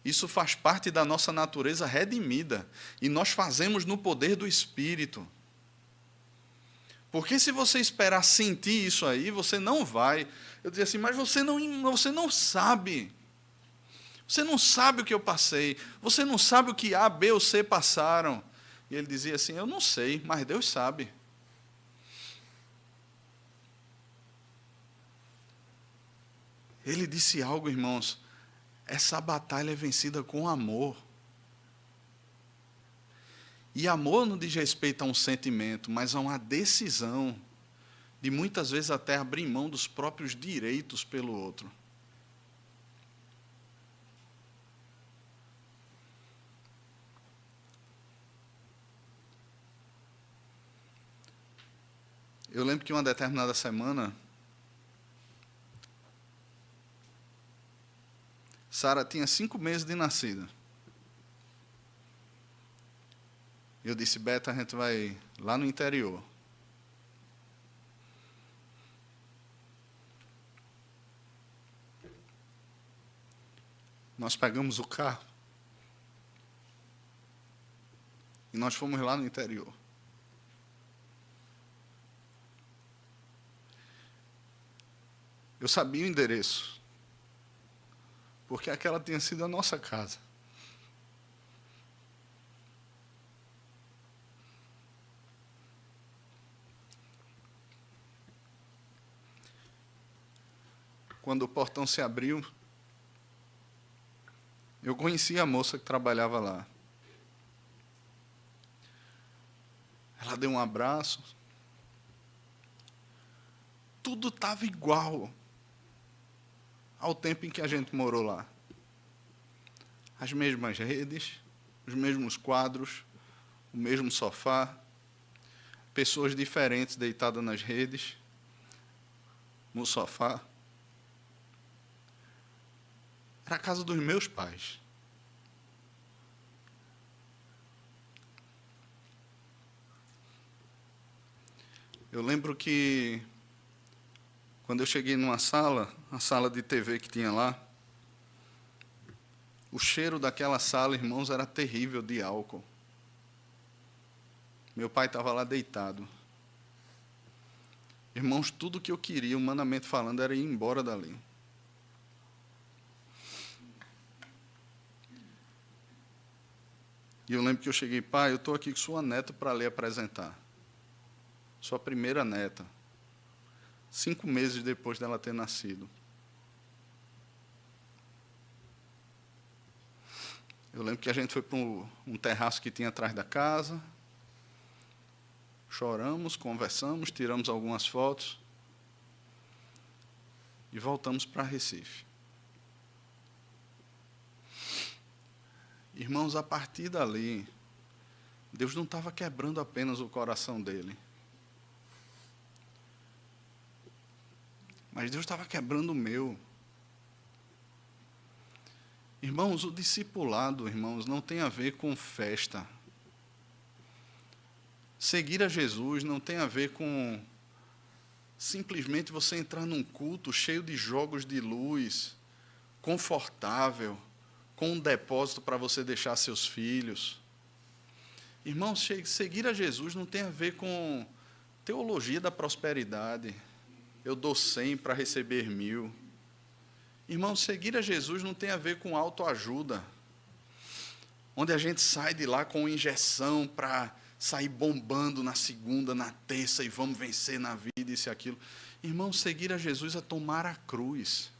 Isso faz parte da nossa natureza redimida. E nós fazemos no poder do Espírito. Porque se você esperar sentir isso aí, você não vai. Eu dizia assim: mas você não sabe. Você não sabe o que eu passei. Você não sabe o que A, B ou C passaram. E ele dizia assim: eu não sei, mas Deus sabe. Ele disse algo, irmãos: essa batalha é vencida com amor. E amor não diz respeito a um sentimento, mas a uma decisão de muitas vezes até abrir mão dos próprios direitos pelo outro. Eu lembro que uma determinada semana, Sara tinha 5 meses de nascida. Eu disse: Beto, a gente vai lá no interior. Nós pegamos o carro e nós fomos lá no interior. Eu sabia o endereço, porque aquela tinha sido a nossa casa. Quando o portão se abriu, eu conheci a moça que trabalhava lá. Ela deu um abraço. Tudo estava igual ao tempo em que a gente morou lá. As mesmas redes, os mesmos quadros, o mesmo sofá, pessoas diferentes deitadas nas redes, no sofá. Era a casa dos meus pais. Eu lembro que, quando eu cheguei numa sala, a sala de TV que tinha lá, o cheiro daquela sala, irmãos, era terrível de álcool. Meu pai estava lá deitado. Irmãos, tudo que eu queria, humanamente falando, era ir embora dali. E eu lembro que eu cheguei: pai, eu estou aqui com sua neta para lhe apresentar. Sua primeira neta. 5 meses depois dela ter nascido. Eu lembro que a gente foi para um terraço que tinha atrás da casa. Choramos, conversamos, tiramos algumas fotos. E voltamos para Recife. Irmãos, a partir dali, Deus não estava quebrando apenas o coração dele, mas Deus estava quebrando o meu. Irmãos, o discipulado, irmãos, não tem a ver com festa. Seguir a Jesus não tem a ver com simplesmente você entrar num culto cheio de jogos de luz, confortável, com um depósito para você deixar seus filhos. Irmãos, seguir a Jesus não tem a ver com teologia da prosperidade. Eu dou 100 para receber 1000. Irmãos, seguir a Jesus não tem a ver com autoajuda. onde a gente sai de lá com injeção para sair bombando na segunda, na terça, e vamos vencer na vida, isso e aquilo. Irmão, seguir a Jesus é tomar a cruz.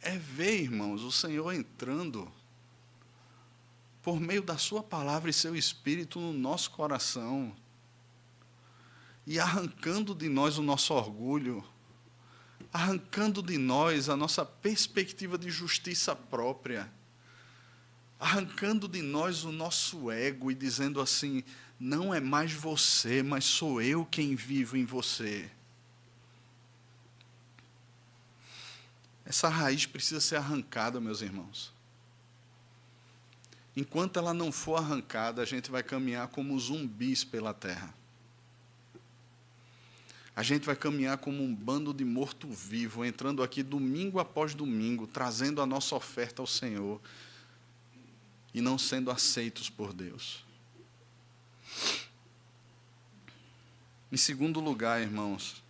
É ver, irmãos, o Senhor entrando por meio da sua palavra e seu Espírito no nosso coração e arrancando de nós o nosso orgulho, arrancando de nós a nossa perspectiva de justiça própria, arrancando de nós o nosso ego e dizendo assim, não é mais você, mas sou eu quem vivo em você. Essa raiz precisa ser arrancada, meus irmãos. Enquanto ela não for arrancada, a gente vai caminhar como zumbis pela terra. A gente vai caminhar como um bando de morto-vivo, entrando aqui domingo após domingo, trazendo a nossa oferta ao Senhor e não sendo aceitos por Deus. Em segundo lugar, irmãos,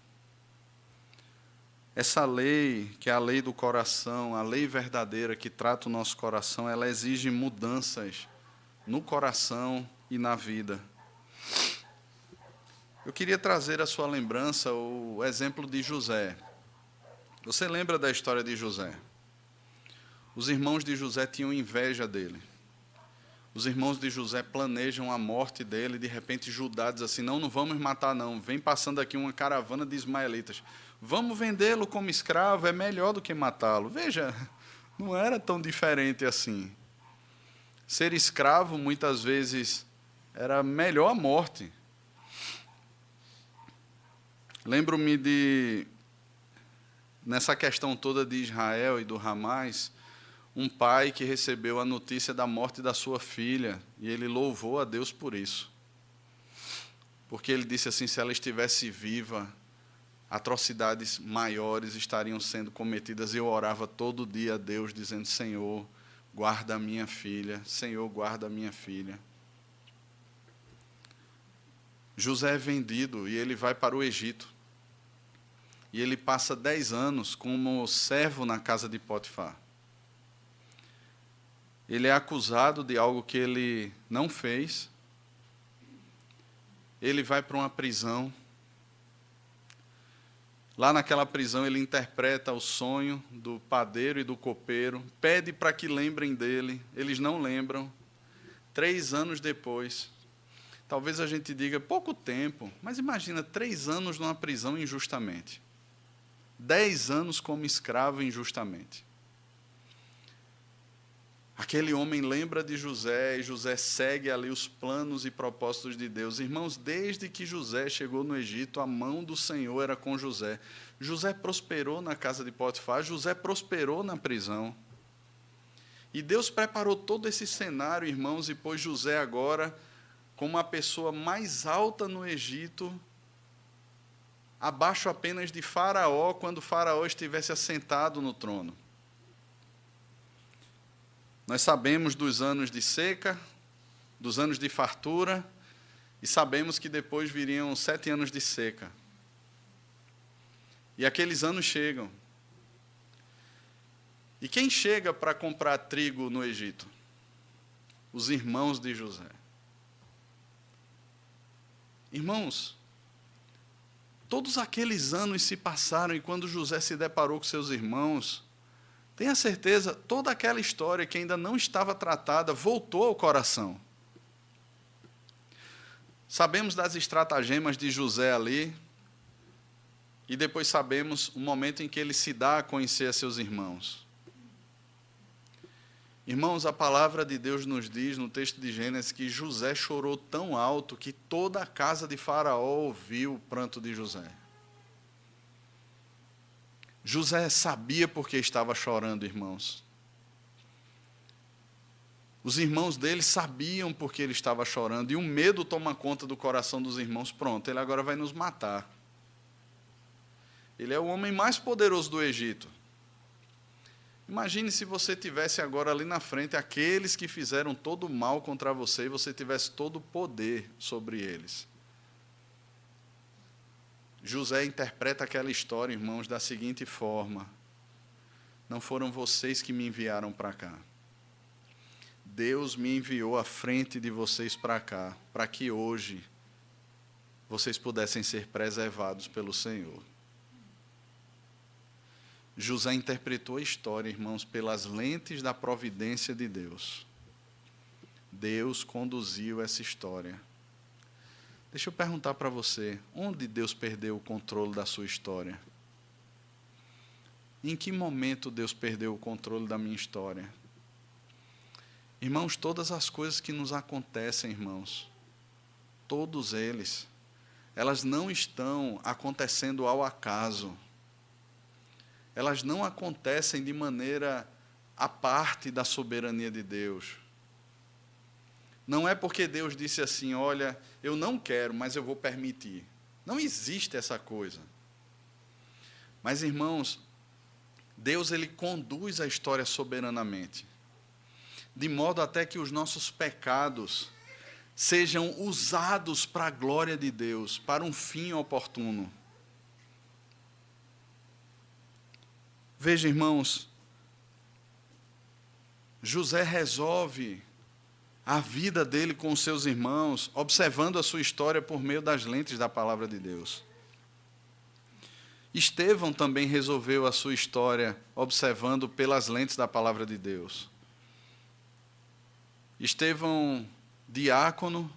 essa lei, que é a lei do coração, a lei verdadeira que trata o nosso coração, ela exige mudanças no coração e na vida. Eu queria trazer à sua lembrança o exemplo de José. Você lembra da história de José? Os irmãos de José tinham inveja dele. Os irmãos de José planejam a morte dele, e de repente Judá diz assim, não vamos matar não, vem passando aqui uma caravana de ismaelitas. Vamos vendê-lo como escravo, é melhor do que matá-lo. Veja, não era tão diferente assim. Ser escravo, muitas vezes, era melhor a morte. Lembro-me nessa questão toda de Israel e do Hamas, um pai que recebeu a notícia da morte da sua filha, e ele louvou a Deus por isso. Porque ele disse assim, se ela estivesse viva, atrocidades maiores estariam sendo cometidas. Eu orava todo dia a Deus, dizendo, Senhor, guarda a minha filha, Senhor, guarda a minha filha. José é vendido e ele vai para o Egito. E ele passa 10 anos como servo na casa de Potifar. Ele é acusado de algo que ele não fez. Ele vai para uma prisão. Lá naquela prisão ele interpreta o sonho do padeiro e do copeiro, pede para que lembrem dele, eles não lembram. 3 anos depois, talvez a gente diga, pouco tempo, mas imagina, 3 anos numa prisão injustamente. 10 anos como escravo injustamente. Aquele homem lembra de José, e José segue ali os planos e propósitos de Deus. Irmãos, desde que José chegou no Egito, a mão do Senhor era com José. José prosperou na casa de Potifar, José prosperou na prisão. E Deus preparou todo esse cenário, irmãos, e pôs José agora como a pessoa mais alta no Egito, abaixo apenas de Faraó, quando Faraó estivesse assentado no trono. Nós sabemos dos anos de seca, dos anos de fartura, e sabemos que depois viriam 7 anos de seca. E aqueles anos chegam. E quem chega para comprar trigo no Egito? Os irmãos de José. Irmãos, todos aqueles anos se passaram, e quando José se deparou com seus irmãos, tenha certeza, toda aquela história que ainda não estava tratada voltou ao coração. Sabemos das estratagemas de José ali, e depois sabemos o momento em que ele se dá a conhecer a seus irmãos. Irmãos, a palavra de Deus nos diz, no texto de Gênesis, que José chorou tão alto que toda a casa de Faraó ouviu o pranto de José. José sabia porque estava chorando, irmãos. Os irmãos dele sabiam porque ele estava chorando, e o medo toma conta do coração dos irmãos. Pronto, ele agora vai nos matar. Ele é o homem mais poderoso do Egito. Imagine se você tivesse agora ali na frente aqueles que fizeram todo o mal contra você, e você tivesse todo o poder sobre eles. José interpreta aquela história, irmãos, da seguinte forma: não foram vocês que me enviaram para cá. Deus me enviou à frente de vocês para cá, para que hoje vocês pudessem ser preservados pelo Senhor. José interpretou a história, irmãos, pelas lentes da providência de Deus. Deus conduziu essa história. Deixa eu perguntar para você, onde Deus perdeu o controle da sua história? Em que momento Deus perdeu o controle da minha história? Irmãos, todas as coisas que nos acontecem, irmãos, todos eles, elas não estão acontecendo ao acaso. Elas não acontecem de maneira à parte da soberania de Deus. Não é porque Deus disse assim, olha, eu não quero, mas eu vou permitir. Não existe essa coisa. Mas, irmãos, Deus ele conduz a história soberanamente, de modo até que os nossos pecados sejam usados para a glória de Deus, para um fim oportuno. Veja, irmãos, José resolve a vida dele com os seus irmãos, observando a sua história por meio das lentes da palavra de Deus. Estevão também resolveu a sua história observando pelas lentes da palavra de Deus. Estevão, diácono,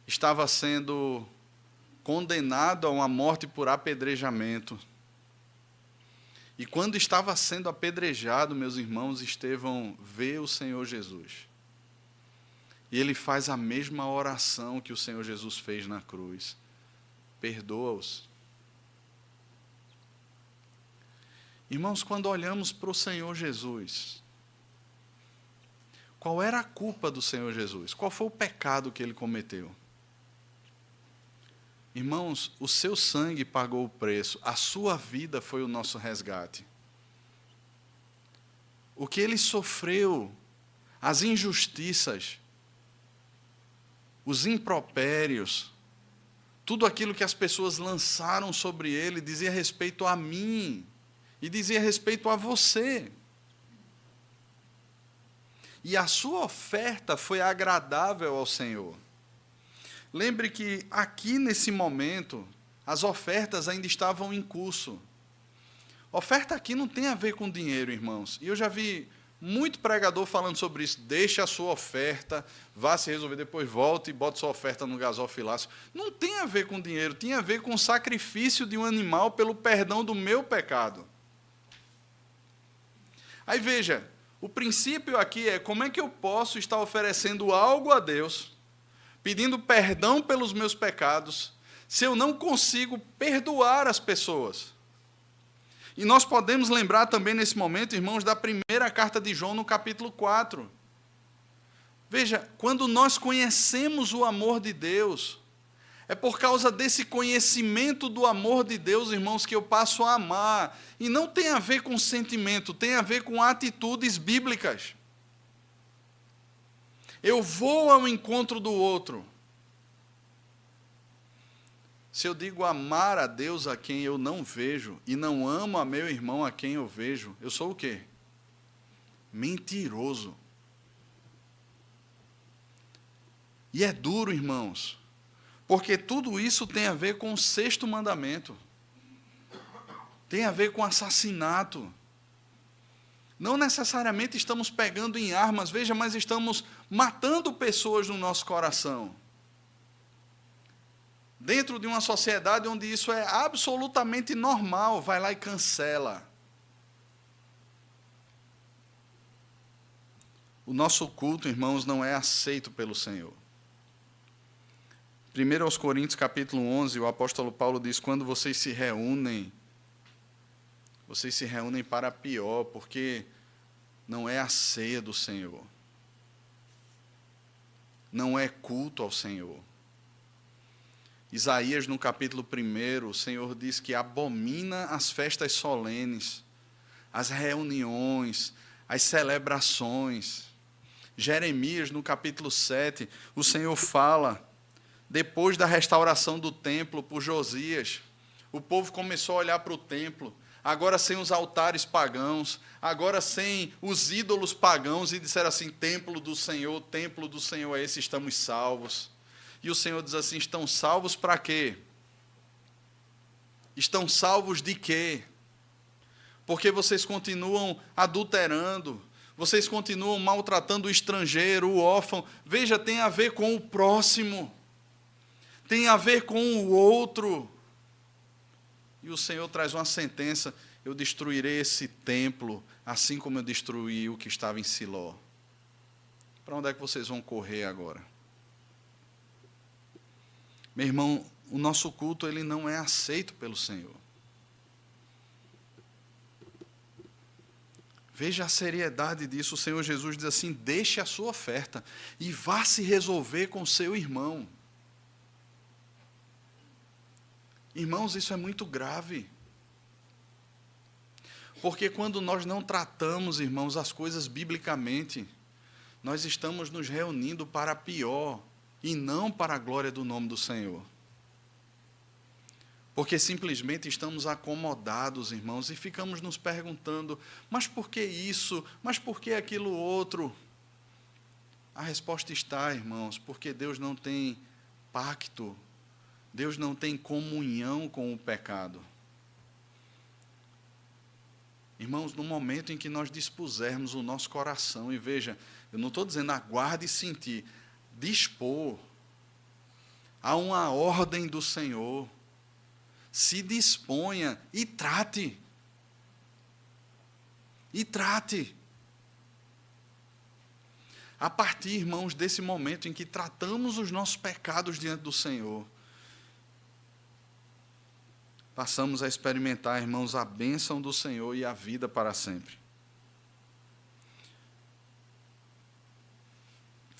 estava sendo condenado a uma morte por apedrejamento. E quando estava sendo apedrejado, meus irmãos, Estevão vê o Senhor Jesus. E ele faz a mesma oração que o Senhor Jesus fez na cruz. Perdoa-os. Irmãos, quando olhamos para o Senhor Jesus, qual era a culpa do Senhor Jesus? Qual foi o pecado que ele cometeu? Irmãos, o seu sangue pagou o preço, a sua vida foi o nosso resgate. O que ele sofreu, as injustiças, os impropérios, tudo aquilo que as pessoas lançaram sobre ele dizia respeito a mim e dizia respeito a você. E a sua oferta foi agradável ao Senhor. Lembre que aqui nesse momento, as ofertas ainda estavam em curso. Oferta aqui não tem a ver com dinheiro, irmãos. E eu já vi muito pregador falando sobre isso. Deixe a sua oferta, vá se resolver, depois volte e bote sua oferta no gasofilácio. Não tem a ver com dinheiro, tem a ver com o sacrifício de um animal pelo perdão do meu pecado. Aí veja, o princípio aqui é como é que eu posso estar oferecendo algo a Deus, pedindo perdão pelos meus pecados, se eu não consigo perdoar as pessoas. E nós podemos lembrar também nesse momento, irmãos, da primeira carta de João no capítulo 4. Veja, quando nós conhecemos o amor de Deus, é por causa desse conhecimento do amor de Deus, irmãos, que eu passo a amar. E não tem a ver com sentimento, tem a ver com atitudes bíblicas. Eu vou ao encontro do outro. Se eu digo amar a Deus a quem eu não vejo e não amo a meu irmão a quem eu vejo, eu sou o quê? Mentiroso. E é duro, irmãos, porque tudo isso tem a ver com o 6º mandamento. Tem a ver com assassinato. Não necessariamente estamos pegando em armas, veja, mas estamos matando pessoas no nosso coração. Dentro de uma sociedade onde isso é absolutamente normal, vai lá e cancela. O nosso culto, irmãos, não é aceito pelo Senhor. 1 Coríntios capítulo 11, o apóstolo Paulo diz, quando vocês se reúnem para pior, porque não é a ceia do Senhor. Não é culto ao Senhor. Isaías, no capítulo 1, o Senhor diz que abomina as festas solenes, as reuniões, as celebrações. Jeremias, no capítulo 7, o Senhor fala Depois da restauração do templo por Josias, o povo começou a olhar para o templo, agora sem os altares pagãos, agora sem os ídolos pagãos, e disseram assim: templo do Senhor é esse, estamos salvos. E o Senhor diz assim: estão salvos para quê? Estão salvos de quê? Porque vocês continuam adulterando, vocês continuam maltratando o estrangeiro, o órfão. Veja, tem a ver com o próximo, tem a ver com o outro. E o Senhor traz uma sentença: eu destruirei esse templo, assim como eu destruí o que estava em Siló. Para onde é que vocês vão correr agora? Meu irmão, o nosso culto ele não é aceito pelo Senhor. Veja a seriedade disso. O Senhor Jesus diz assim: deixe a sua oferta e vá se resolver com seu irmão. Irmãos, isso é muito grave. Porque quando nós não tratamos, irmãos, as coisas biblicamente, nós estamos nos reunindo para pior e não para a glória do nome do Senhor. Porque simplesmente estamos acomodados, irmãos, e ficamos nos perguntando: mas por que isso? Mas por que aquilo outro? A resposta está, irmãos, porque Deus não tem pacto, Deus não tem comunhão com o pecado. Irmãos, no momento em que nós dispusermos o nosso coração, e veja, eu não estou dizendo aguarde e sentir, dispor a uma ordem do Senhor, se disponha e trate. E trate. A partir, irmãos, desse momento em que tratamos os nossos pecados diante do Senhor, passamos a experimentar, irmãos, a bênção do Senhor e a vida para sempre.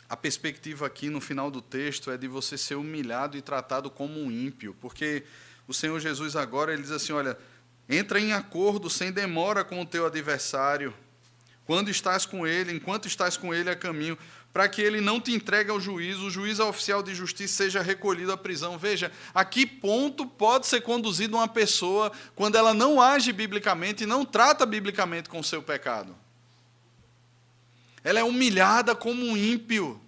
A perspectiva aqui no final do texto é de você ser humilhado e tratado como um ímpio, porque o Senhor Jesus agora ele diz assim: olha, entra em acordo sem demora com o teu adversário, quando estás com ele, enquanto estás com ele a caminho, para que ele não te entregue ao juízo, o juiz oficial de justiça seja recolhido à prisão. Veja, a que ponto pode ser conduzida uma pessoa quando ela não age biblicamente e não trata biblicamente com o seu pecado? Ela é humilhada como um ímpio,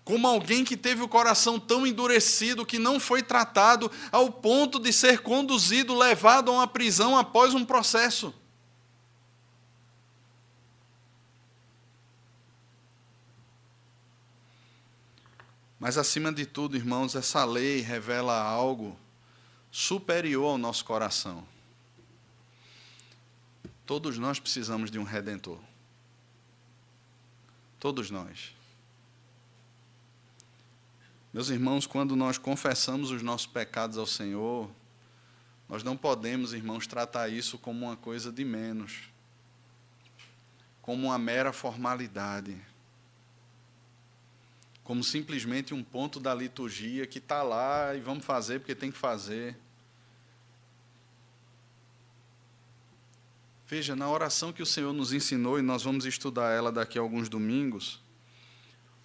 como alguém que teve o coração tão endurecido que não foi tratado ao ponto de ser conduzido, levado a uma prisão após um processo. Mas, acima de tudo, irmãos, essa lei revela algo superior ao nosso coração. Todos nós precisamos de um Redentor. Todos nós. Meus irmãos, quando nós confessamos os nossos pecados ao Senhor, nós não podemos, irmãos, tratar isso como uma coisa de menos, como uma mera formalidade, como simplesmente um ponto da liturgia que está lá e vamos fazer porque tem que fazer. Veja, na oração que o Senhor nos ensinou, e nós vamos estudar ela daqui a alguns domingos,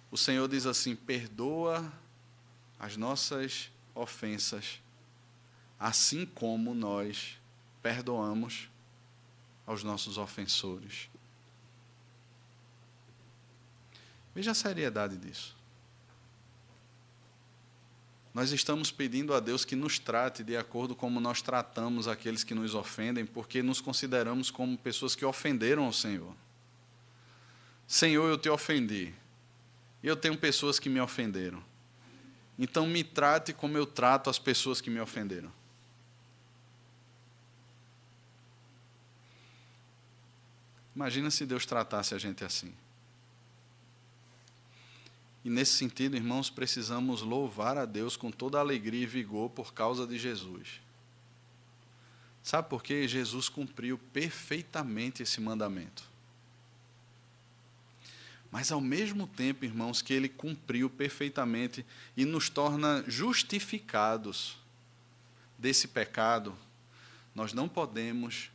o Senhor diz assim: perdoa as nossas ofensas, assim como nós perdoamos aos nossos ofensores. Veja a seriedade disso. Nós estamos pedindo a Deus que nos trate de acordo como nós tratamos aqueles que nos ofendem, porque nos consideramos como pessoas que ofenderam ao Senhor. Senhor, eu te ofendi. Eu tenho pessoas que me ofenderam. Então me trate como eu trato as pessoas que me ofenderam. Imagina se Deus tratasse a gente assim. E nesse sentido, irmãos, precisamos louvar a Deus com toda alegria e vigor por causa de Jesus. Sabe por quê? Jesus cumpriu perfeitamente esse mandamento. Mas, ao mesmo tempo, irmãos, que ele cumpriu perfeitamente e nos torna justificados desse pecado, nós não podemos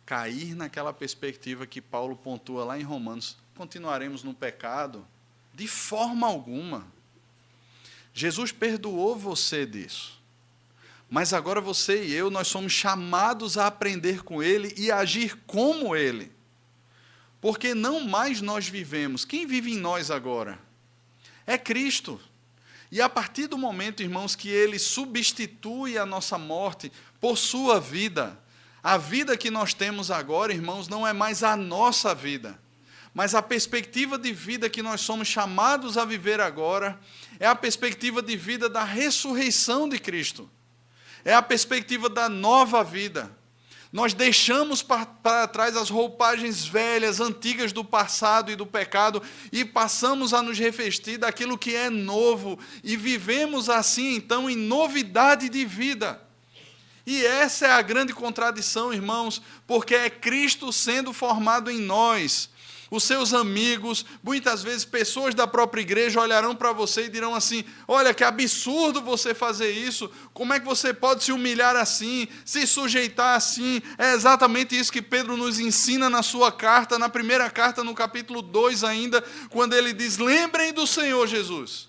cair naquela perspectiva que Paulo pontua lá em Romanos: continuaremos no pecado? De forma alguma. Jesus perdoou você disso. Mas agora você e eu, nós somos chamados a aprender com Ele e a agir como Ele. Porque não mais nós vivemos. Quem vive em nós agora? É Cristo. E a partir do momento, irmãos, que Ele substitui a nossa morte por sua vida, a vida que nós temos agora, irmãos, não é mais a nossa vida. Mas a perspectiva de vida que nós somos chamados a viver agora é a perspectiva de vida da ressurreição de Cristo. É a perspectiva da nova vida. Nós deixamos para trás as roupagens velhas, antigas do passado e do pecado e passamos a nos revestir daquilo que é novo e vivemos assim, então, em novidade de vida. E essa é a grande contradição, irmãos, porque é Cristo sendo formado em nós. Os seus amigos, muitas vezes pessoas da própria igreja olharão para você e dirão assim: olha, que absurdo você fazer isso, como é que você pode se humilhar assim, se sujeitar assim? É exatamente isso que Pedro nos ensina na sua carta, na primeira carta, no capítulo 2 ainda, quando ele diz: lembrem do Senhor Jesus.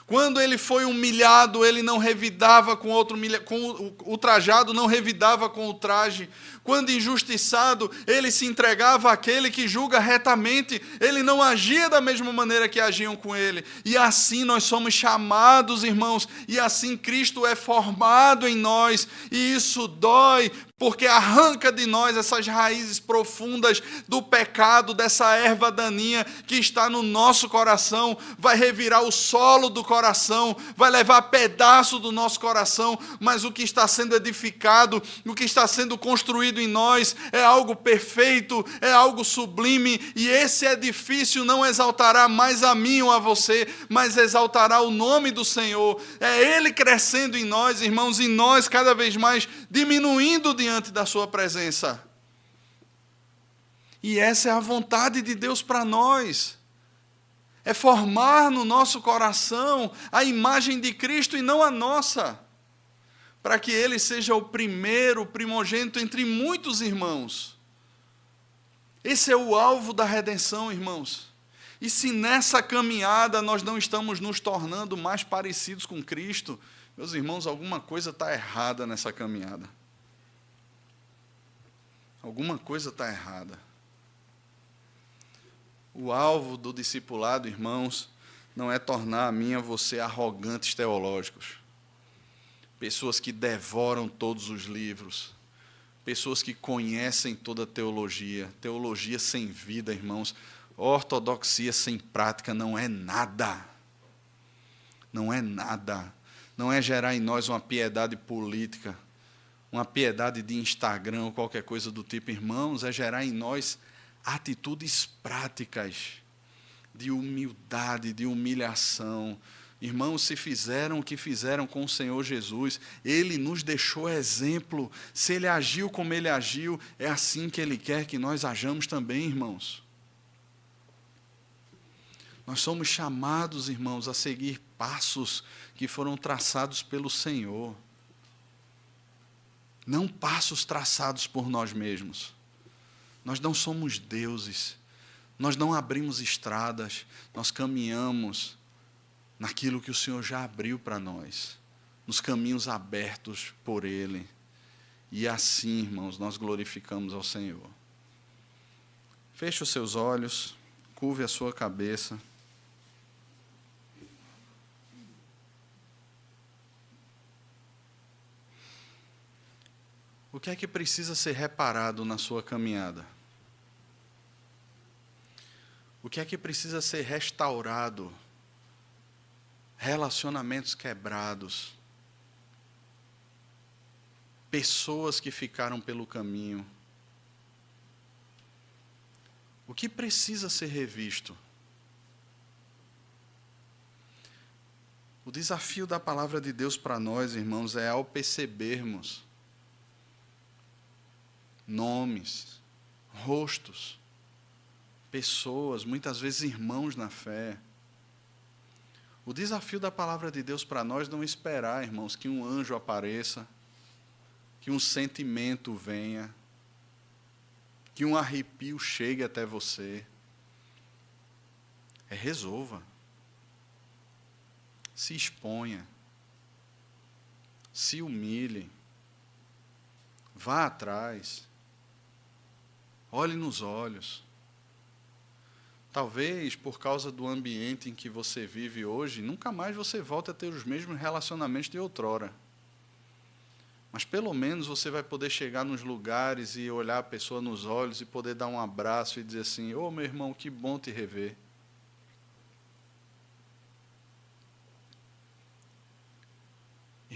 Quando ele foi humilhado, ele não revidava com outro, com o trajado não revidava com o traje. Quando injustiçado, ele se entregava àquele que julga retamente. Ele não agia da mesma maneira que agiam com ele. E assim nós somos chamados, irmãos, e assim Cristo é formado em nós. E isso dói, porque arranca de nós essas raízes profundas do pecado, dessa erva daninha que está no nosso coração, vai revirar o solo do coração, vai levar pedaço do nosso coração, mas o que está sendo edificado, o que está sendo construído em nós é algo perfeito, é algo sublime, e esse edifício não exaltará mais a mim ou a você, mas exaltará o nome do Senhor. É Ele crescendo em nós, irmãos, e nós cada vez mais diminuindo diante da sua presença. E essa é a vontade de Deus para nós. É formar no nosso coração a imagem de Cristo e não a nossa, para que Ele seja o primeiro, o primogênito entre muitos irmãos. Esse é o alvo da redenção, irmãos. E se nessa caminhada nós não estamos nos tornando mais parecidos com Cristo, meus irmãos, alguma coisa está errada nessa caminhada. Alguma coisa está errada. O alvo do discipulado, irmãos, não é tornar a mim e a você arrogantes teológicos. Pessoas que devoram todos os livros. Pessoas que conhecem toda a teologia. Teologia sem vida, irmãos. Ortodoxia sem prática não é nada. Não é nada. Não é gerar em nós uma piedade política, uma piedade de Instagram ou qualquer coisa do tipo. Irmãos, é gerar em nós atitudes práticas de humildade, de humilhação. Irmãos, se fizeram o que fizeram com o Senhor Jesus, Ele nos deixou exemplo. Se Ele agiu como Ele agiu, é assim que Ele quer que nós hajamos também, irmãos. Nós somos chamados, irmãos, a seguir passos que foram traçados pelo Senhor. Não passos traçados por nós mesmos. Nós não somos deuses. Nós não abrimos estradas. Nós caminhamos naquilo que o Senhor já abriu para nós, nos caminhos abertos por Ele. E assim, irmãos, nós glorificamos ao Senhor. Feche os seus olhos, curve a sua cabeça. O que é que precisa ser reparado na sua caminhada? O que é que precisa ser restaurado? Relacionamentos quebrados, pessoas que ficaram pelo caminho. O que precisa ser revisto? O desafio da palavra de Deus para nós, irmãos, é ao percebermos nomes, rostos, pessoas, muitas vezes irmãos na fé. O desafio da palavra de Deus para nós não é esperar, irmãos, que um anjo apareça, que um sentimento venha, que um arrepio chegue até você. Resolva. se exponha, se humilhe, vá atrás, olhe nos olhos. Talvez, por causa do ambiente em que você vive hoje, nunca mais você volte a ter os mesmos relacionamentos de outrora. Mas pelo menos você vai poder chegar nos lugares e olhar a pessoa nos olhos e poder dar um abraço e dizer assim: ô meu irmão, que bom te rever.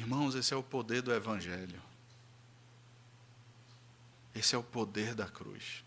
Irmãos, esse é o poder do Evangelho. Esse é o poder da cruz.